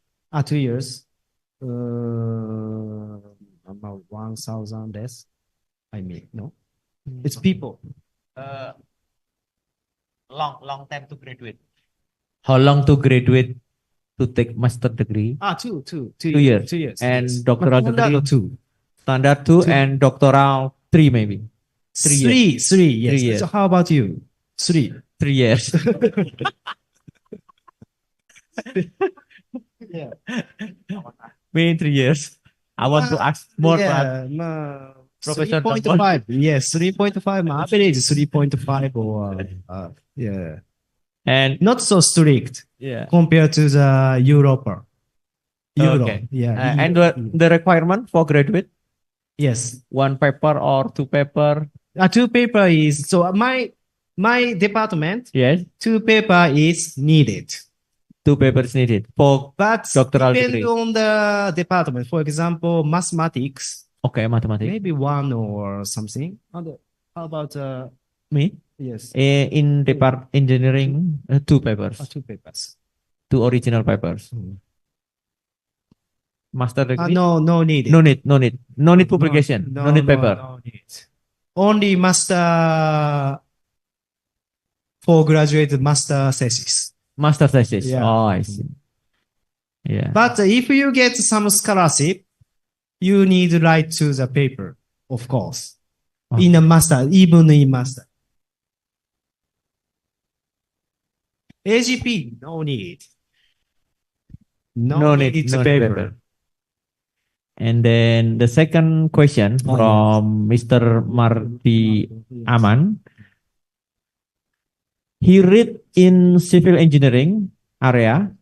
2 years. About 1,000 less. I mean, no. It's people. Long time to graduate. How long to graduate to take master degree? 2 years. 2 years. And yes. doctoral degree? 2. Standard 2 and doctoral 3 maybe. 3 yes. 3 years. So how about you? 3 years. Yeah. Me 3 years. I want to ask more, yeah, Professor 3.5. Yes, 3.5. Average 3.5 or yeah. And not so strict. Yeah. Compared to the Europe. Okay. Yeah. And the requirement for graduate? Yes. 1 paper or 2 paper? 2 paper is so my department. Yes. 2 paper is needed. 2 papers needed for doctoral depend degree. on the department. For example, mathematics. Okay, mathematics. Maybe 1 or something. How about me? Yes. In engineering, 2 papers. 2 papers. 2 original papers. Master degree? No need. No need publication. No need paper. No need. Only master for graduate master thesis. Master thesis. Yeah. Oh, I see. Yeah. But if you get some scholarship, you need to write to the paper, of course. In a master, even in master. AGP, no need. No need paper. And then the second question Oh, from Mr. Mardi Aman. He read in civil engineering area.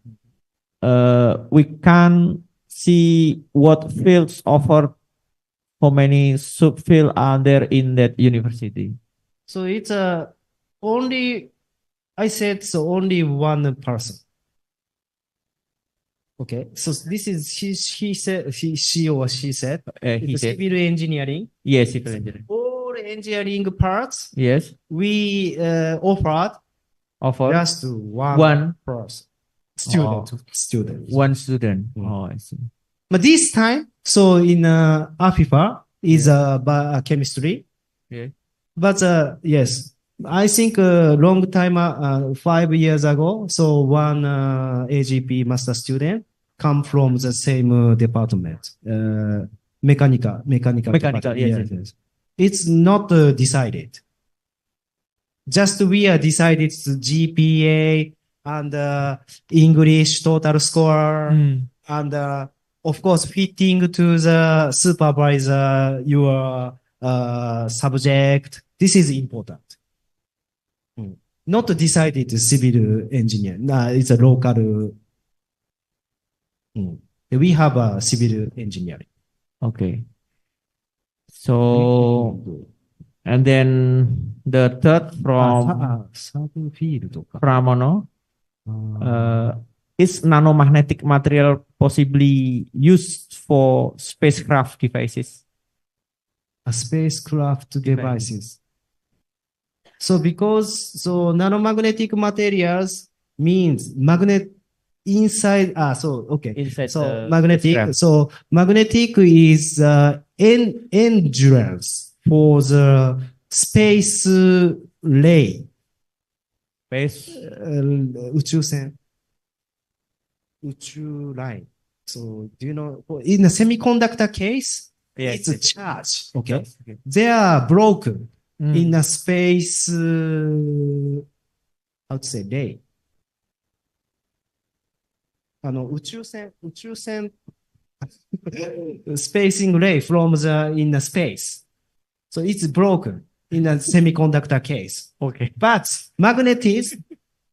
We can see what fields offer, how many subfield are there in that university. So it's only, I said, so only one person. Okay, so this is she said, she or she said, He it's said, civil engineering. yes, civil engineering. All engineering parts, Yes, we offered offer just one one person, student. one student. Mm. Oh, I see. But this time, so in AFIFA is chemistry. Yeah. But yes, I think a long time, 5 years ago, so one AGP master student come from the same department, mechanical department. Yes. It's not decided. Just we are decided to GPA and English total score and of course fitting to the supervisor your subject. This is important. Not decided civil engineer. It's a local. We have a civil engineering. Okay. So, and then the third from certain field. Pramono, is nanomagnetic material possibly used for spacecraft devices? Spacecraft devices. So because nanomagnetic materials means magnet inside. Inside So the magnetic. spacecraft. So magnetic is endurance for the space ray. Space. 宇宙線。宇宙 line. So do you know in a semiconductor case, Yes. it's a charge. Okay. Yes, okay. They are broken in a space, how to say, ray. 宇宙線 spacing ray from the in a space. So it's broken in a semiconductor case. Okay. But magnetism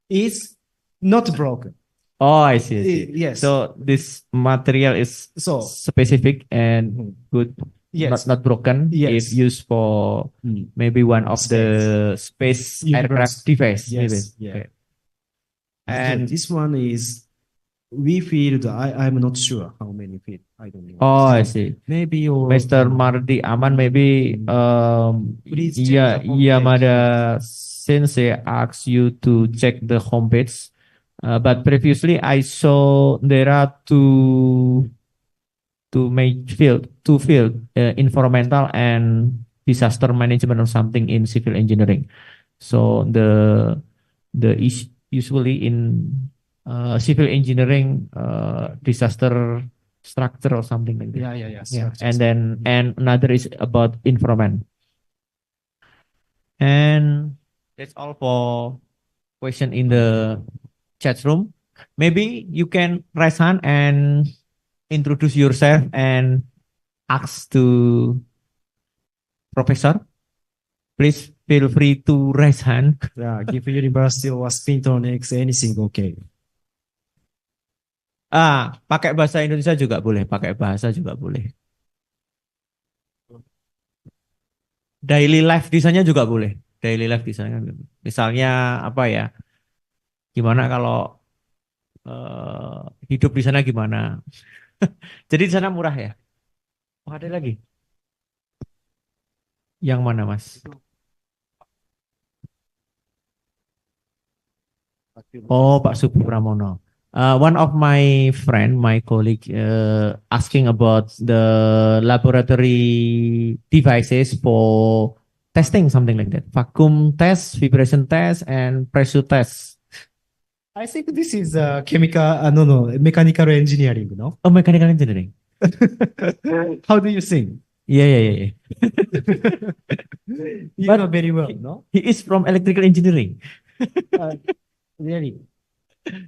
is not broken. Oh, I see. Yes. So this material is So specific and good, yes. not broken. Yes. If used for maybe one of the space aircraft device. Yes. Maybe. Yeah. Okay. And this one is we field. I'm not sure how many feet. I don't know. Oh, I see. Maybe or Mr. Mardi Aman, maybe Please check the homepage. Yamada Sensei asked you to check the homepage. But previously I saw there are two field, environmental and disaster management or something in civil engineering. So usually in civil engineering disaster structure or something like that. Yeah. Yeah. And another is about environment. And that's all for question in the chat room. Maybe you can raise hand and introduce yourself and ask to Professor. Please feel free to raise hand. Yeah, give university or Spintronic, anything okay. Pakai bahasa Indonesia juga boleh, pakai bahasa juga boleh. Daily life desainnya juga boleh. Daily life desainnya. Misalnya apa ya? Gimana kalau hidup di sana gimana? Jadi di sana murah ya? Oh, ada lagi. Yang mana, Mas? Oh, Pak Supi Pramono. One of my friend, my colleague, asking about the laboratory devices for testing, something like that. Vacuum test, vibration test, and pressure test. I think this is mechanical engineering, no? Oh, mechanical engineering. How do you think? Yeah. You But know very well, no? He is from electrical engineering. Really?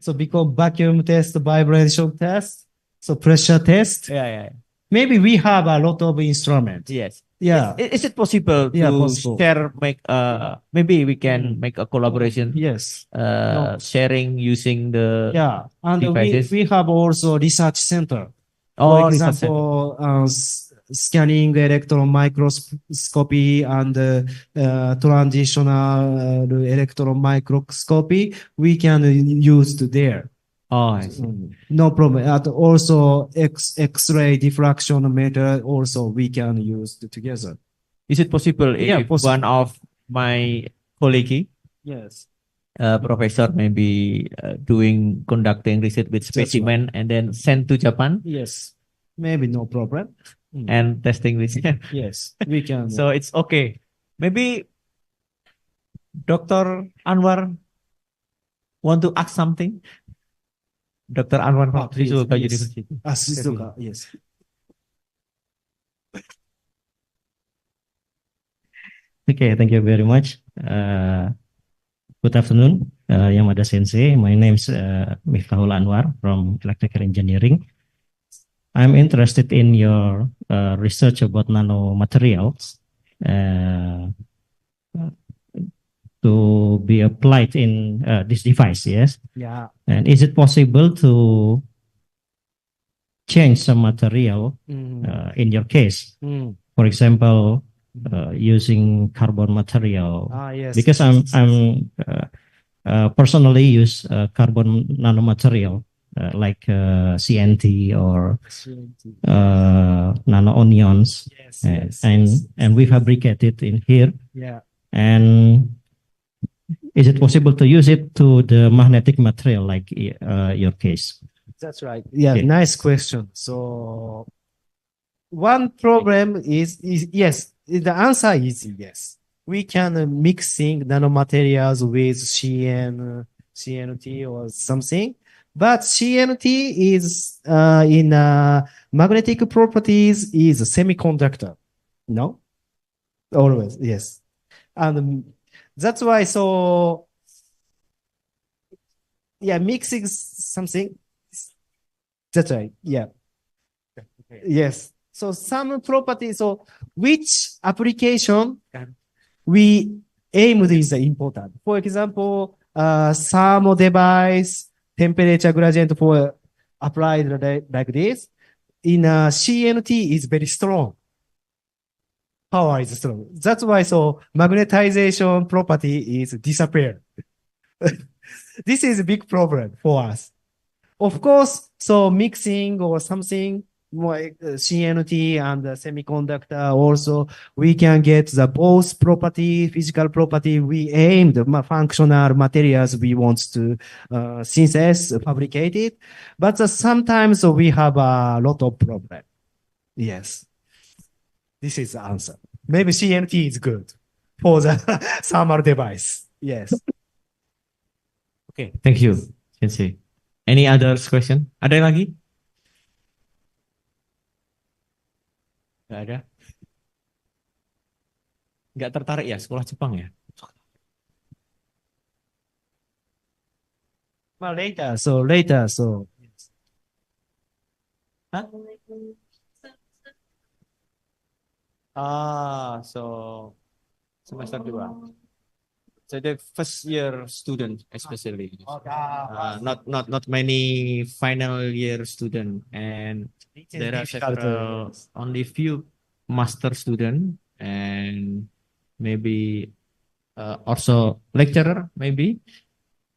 So because vacuum test, vibration test, so pressure test. Yeah. maybe we have a lot of instruments. Yes. Yeah. Is it possible Yeah, to possible. share, maybe we can make a collaboration, Yes. No. sharing using the Yeah. And devices? we have also research center. Oh, For research center. example, scanning electron microscopy and transitional electron microscopy, we can use there. Oh, I see. No problem. And also X-ray diffraction method also we can use together. Is it possible if Yeah, possible. one of my colleague, Yes. professor, maybe conducting research with That's right. specimen and then send to Japan Yes. Maybe no problem. and testing with Yes, we can. So it's okay. Maybe Dr. Anwar want to ask something? Dr. Anwar from please, Shizuoka yes. University. Shizuoka, yes. Okay, thank you very much. Good afternoon, Yamada Sensei. My name is Miftahul Anwar from Electrical Engineering. I'm interested in your research about nanomaterials to be applied in this device, yes? Yeah. And is it possible to change some material in your case? For example, using carbon material. Yes. Because I'm personally use carbon nanomaterial like CNT or nano onions. Yes, and we fabricate it in here. Yeah. And is it possible to use it to the magnetic material like your case? That's right. Yeah, Okay. nice question. So one problem is yes. The answer is yes. We can mixing nanomaterials with CNT or something, but CNT is in magnetic properties is a semiconductor. No, always yes, and that's why. So yeah, mixing something. That's right. Yeah. Yes. So some property. So which application we aim is important. For example, thermal device, temperature gradient for applied like this. In CNT is very strong. Power is strong. That's why so magnetization property is disappeared. This is a big problem for us. Of course, so mixing or something more CNT and semiconductor also, we can get the both property, physical property. We aim the functional materials we want to synthesize, fabricate it. But sometimes we have a lot of problem. Yes. This is the answer. Maybe CNT is good for the thermal device. Yes. Okay, thank you, Sensei. Any other question? Ada lagi? Nggak ada? Nggak tertarik ya sekolah Jepang ya? Well, later, so. Hah? So semester 2. So the first year student especially. Not many final year student, and there are several only few master student, and maybe also lecturer maybe.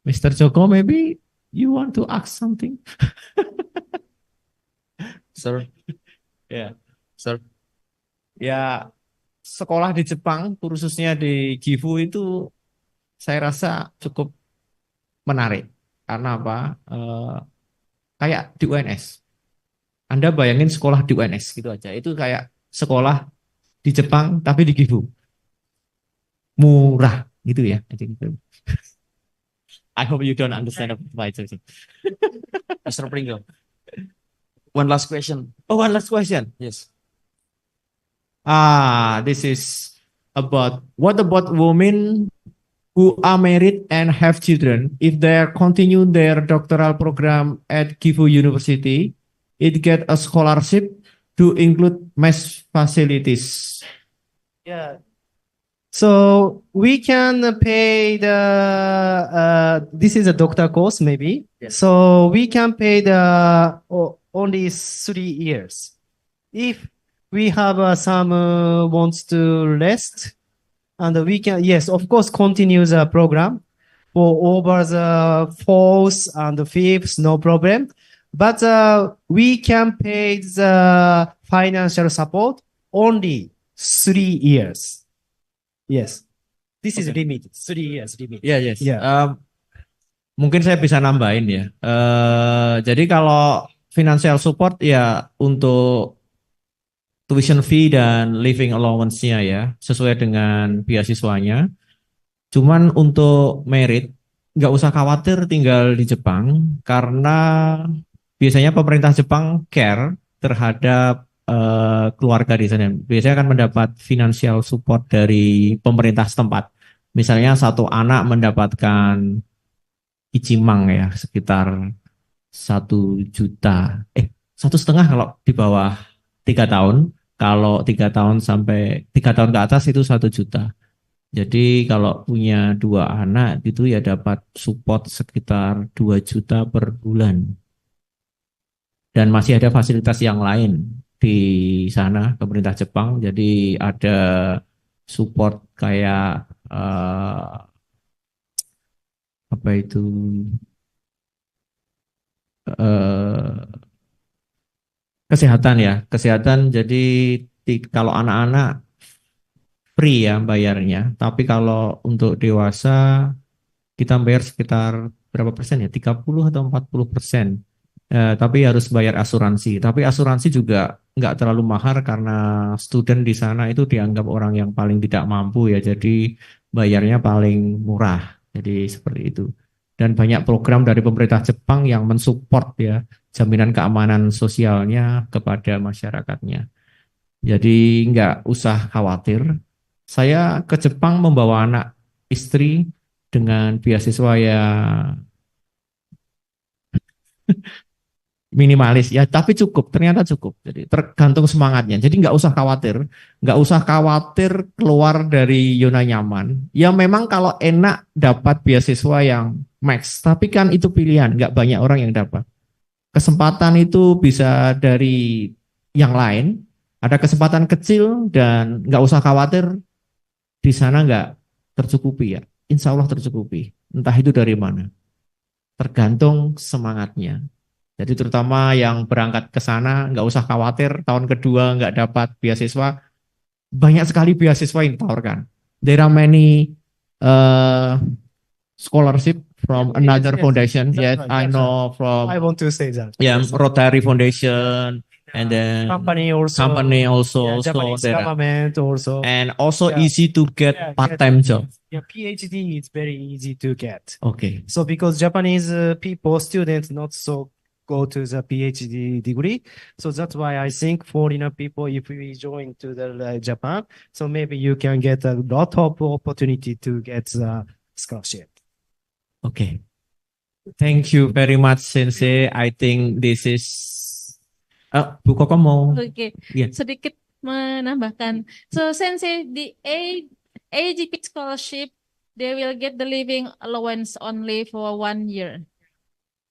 Mr. Joko, maybe you want to ask something? Sir. Yeah, sir. Ya, sekolah di Jepang, khususnya di Gifu itu saya rasa cukup menarik. Karena apa? Kayak di UNS. Anda bayangin sekolah di UNS gitu aja. Itu kayak sekolah di Jepang tapi di Gifu. Murah gitu ya. I hope you don't understand why it's Mr. Pringle. One last question. Oh, one last question. Yes. This is about what about women who are married and have children? If they continue their doctoral program at Gifu University, it get a scholarship do include mesh facilities? Yeah. So we can pay the this is a doctor course maybe. So we can pay the only 3 years. If we have some wants to rest, and we can, yes, of course, continue the program for over the fourth and the fifth, no problem. But we can pay the financial support only 3 years. Yes, this is Okay. limited. 3 years limit. Ya, yes. Yeah. Mungkin saya bisa nambahin ya. Jadi kalau financial support ya untuk tuition fee dan living allowance-nya ya, sesuai dengan beasiswanya. Cuman untuk merit, nggak usah khawatir tinggal di Jepang, karena biasanya pemerintah Jepang care terhadap keluarga di sana. Biasanya akan mendapat financial support dari pemerintah setempat. Misalnya satu anak mendapatkan icimang ya, sekitar 1 juta. 1,5 kalau di bawah 3 tahun. Kalau 3 tahun sampai 3 tahun ke atas itu 1 juta. Jadi kalau punya 2 anak itu ya dapat support sekitar 2 juta per bulan. Dan masih ada fasilitas yang lain di sana pemerintah Jepang. Jadi ada support kayak apa itu kesehatan ya, kesehatan. Jadi kalau anak-anak free ya bayarnya, tapi kalau untuk dewasa kita bayar sekitar berapa persen ya, 30 atau 40%. Tapi harus bayar asuransi. Tapi asuransi juga nggak terlalu mahal karena student di sana itu dianggap orang yang paling tidak mampu ya, jadi bayarnya paling murah. Jadi seperti itu. Dan banyak program dari pemerintah Jepang yang mensupport ya jaminan keamanan sosialnya kepada masyarakatnya. Jadi nggak usah khawatir. Saya ke Jepang membawa anak istri dengan beasiswa ya minimalis ya, tapi cukup, ternyata cukup. Jadi tergantung semangatnya. Jadi nggak usah khawatir keluar dari zona nyaman. Ya memang kalau enak dapat beasiswa yang max, tapi kan itu pilihan, nggak banyak orang yang dapat. Kesempatan itu bisa dari yang lain, ada kesempatan kecil dan nggak usah khawatir di sana nggak tercukupi ya. Insya Allah tercukupi. Entah itu dari mana. Tergantung semangatnya. Jadi terutama yang berangkat ke sana nggak usah khawatir tahun kedua nggak dapat beasiswa. Banyak sekali beasiswa yang ditawarkan. There are many scholarship from another foundation. Yes, I know from. I want to say that. Yeah, Rotary Foundation and then company also. So Japanese there are- government also. and also Yeah. easy to get part-time job. Yeah, PhD is very easy to get. Okay. So because Japanese people, students, not so go to the PhD degree. So that's why I think foreigner people, if we join to the Japan, so maybe you can get a lot of opportunity to get the scholarship. Okay. Thank you very much, Sensei. I think this is. Bu Koko mau. Oke, Iya. sedikit menambahkan. So Sensei, the AGP scholarship, they will get the living allowance only for 1 year.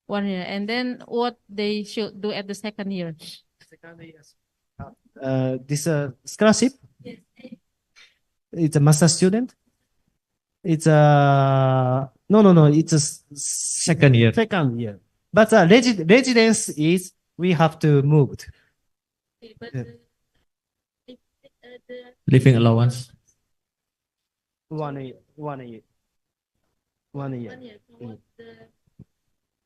1 year, and then what they should do at the second year? This scholarship, it's a master student. It's a no. It's a Second year. Second year. But residence is we have to move. But Living allowance. 1 year. 1 year. 1 year. 1 year. So what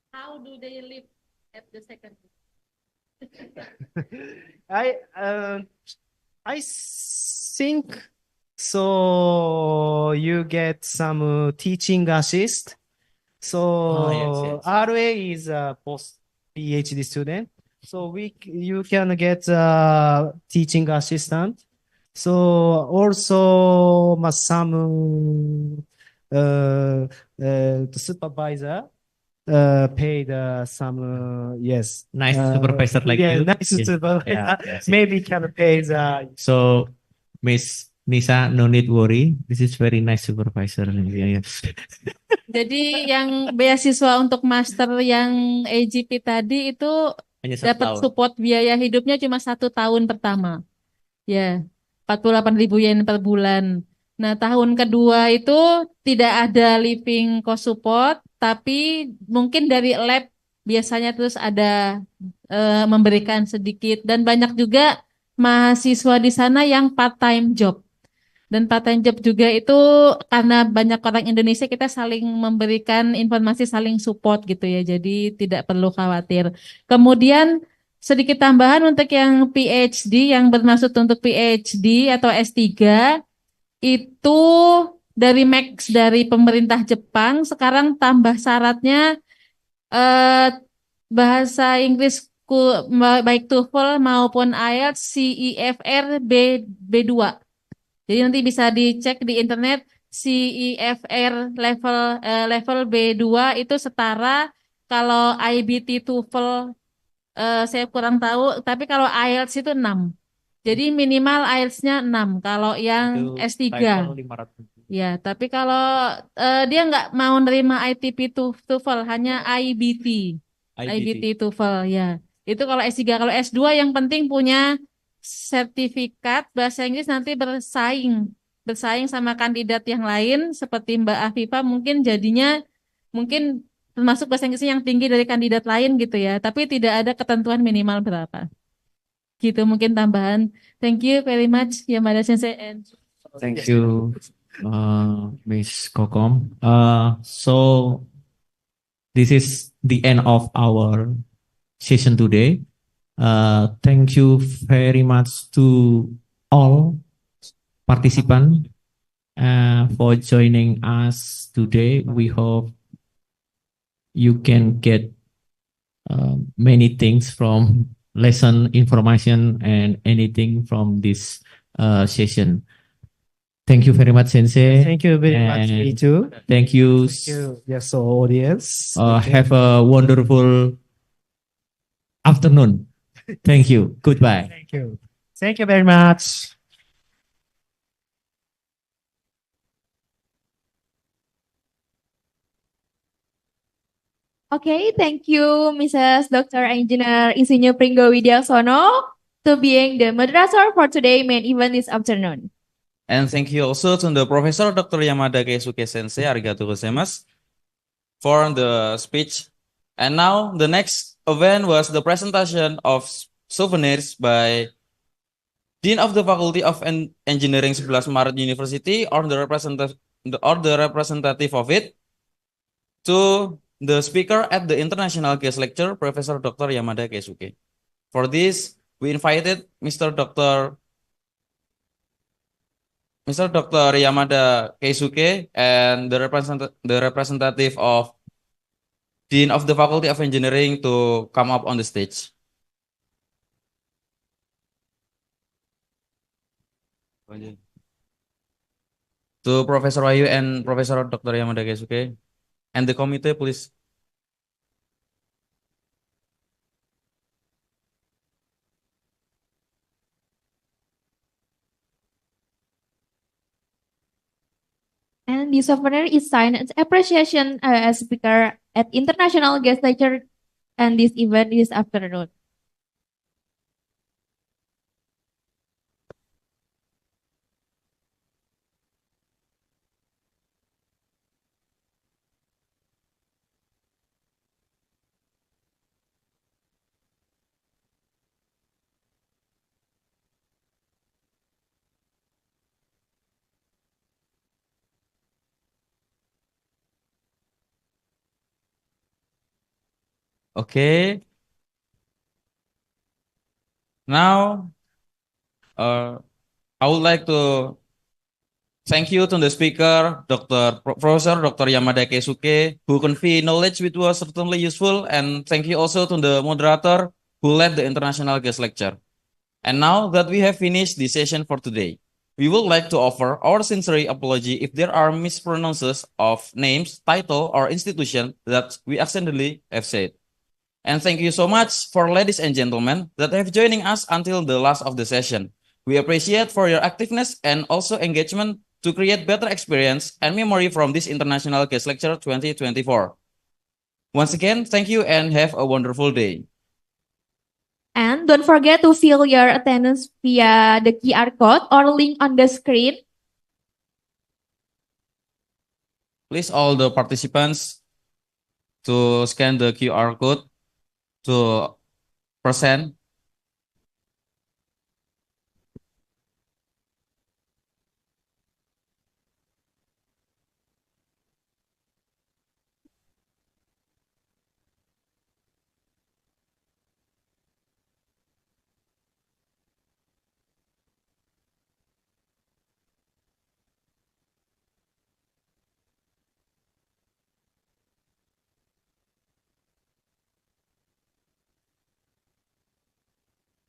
how do they live at the second year? I think so. You get some teaching assist. So yes. RA is a post PhD student. So you can get a teaching assistant. So also some supervisor. paid some yes Nice supervisor like yeah you. nice Yes. supervisor. Yeah, yes. Maybe can pay the So, Miss Nisa, no need worry. This is very nice supervisor. Yeah, yeah. Jadi yang beasiswa untuk master yang AGP tadi itu Hanya 1 dapat tahun. support biaya hidupnya cuma 1 tahun pertama. Ya, 48.000 yen per bulan. Nah, tahun kedua itu tidak ada living cost support, tapi mungkin dari lab biasanya terus ada memberikan sedikit dan banyak juga mahasiswa di sana yang part-time job. Dan part-time job juga itu karena banyak orang Indonesia kita saling memberikan informasi, saling support gitu ya. Jadi tidak perlu khawatir. Kemudian sedikit tambahan untuk yang PhD yang bermaksud untuk PhD atau S3 itu dari Max dari pemerintah Jepang sekarang tambah syaratnya bahasa Inggris baik TOEFL maupun IELTS CEFR B2. Jadi nanti bisa dicek di internet CEFR level B2 itu setara kalau IBT TOEFL saya kurang tahu, tapi kalau IELTS itu 6. Jadi minimal IELTS-nya 6 kalau yang Itu S3. TOEFL 500. Ya, tapi kalau dia nggak mau nerima ITP TOEFL, hanya IBT. IBT TOEFL, ya. Itu kalau S3. Kalau S2 yang penting punya sertifikat bahasa Inggris nanti bersaing sama kandidat yang lain seperti Mbak Afifa mungkin jadinya mungkin termasuk bahasa Inggrisnya yang tinggi dari kandidat lain gitu ya, tapi tidak ada ketentuan minimal berapa. Gitu mungkin tambahan. Thank you very much Yamada Sensei and Thank you, Miss Kokom. So this is the end of our session today. Thank you very much to all participants for joining us today. We hope you can get many things from lesson information and anything from this session. Thank you very much, Sensei. thank you very much me And too. Thank you. Thank you. Yes, so audience. Have a wonderful afternoon. Thank you. Goodbye. Thank you. Thank you very much. Okay, thank you, Mrs. Dr. Engineer Insinyur Pringgo Widyasono, to being the moderator for today main event this afternoon. And thank you also to the Professor Dr. Yamada Keisuke Sensei, arigatou gozaimasu, for the speech. And now the next event was the presentation of souvenirs by Dean of the Faculty of Engineering 11 Maret University or the representative of it to the speaker at the international guest lecture, Professor Dr. Yamada Keisuke. For this, we invited Mr. Dr. Yamada Keisuke and the representative of Dean of the Faculty of Engineering to come up on the stage. To Professor Wahyu and Professor Dr. Yamada Keisuke and the committee, please. And the souvenir is signed as appreciation as speaker at international guest lecture and this event this afternoon. Okay. Now, I would like to thank you to the speaker, Professor Dr. Yamada Keisuke, who convey knowledge which was certainly useful, and thank you also to the moderator who led the international guest lecture. And now that we have finished the session for today, We would like to offer our sincere apology if there are mispronunciations of names, title, or institution that we accidentally have said. And thank you so much for ladies and gentlemen that have joining us until the last of the session. We appreciate for your activeness and also engagement to create better experience and memory from this International Guest Lecture 2024. Once again, thank you and have a wonderful day. And don't forget to fill your attendance via the QR code or link on the screen. Please all the participants to scan the QR code to present.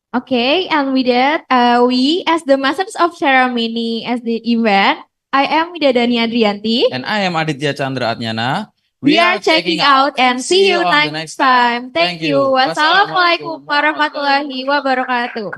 Okay, and with that, we as the masters of ceremony as the event, I am Widadani Adrianti. And I am Aditya Chandra Adnyana. We are checking out and see you next time. Thank you. Wassalamualaikum warahmatullahi wabarakatuh.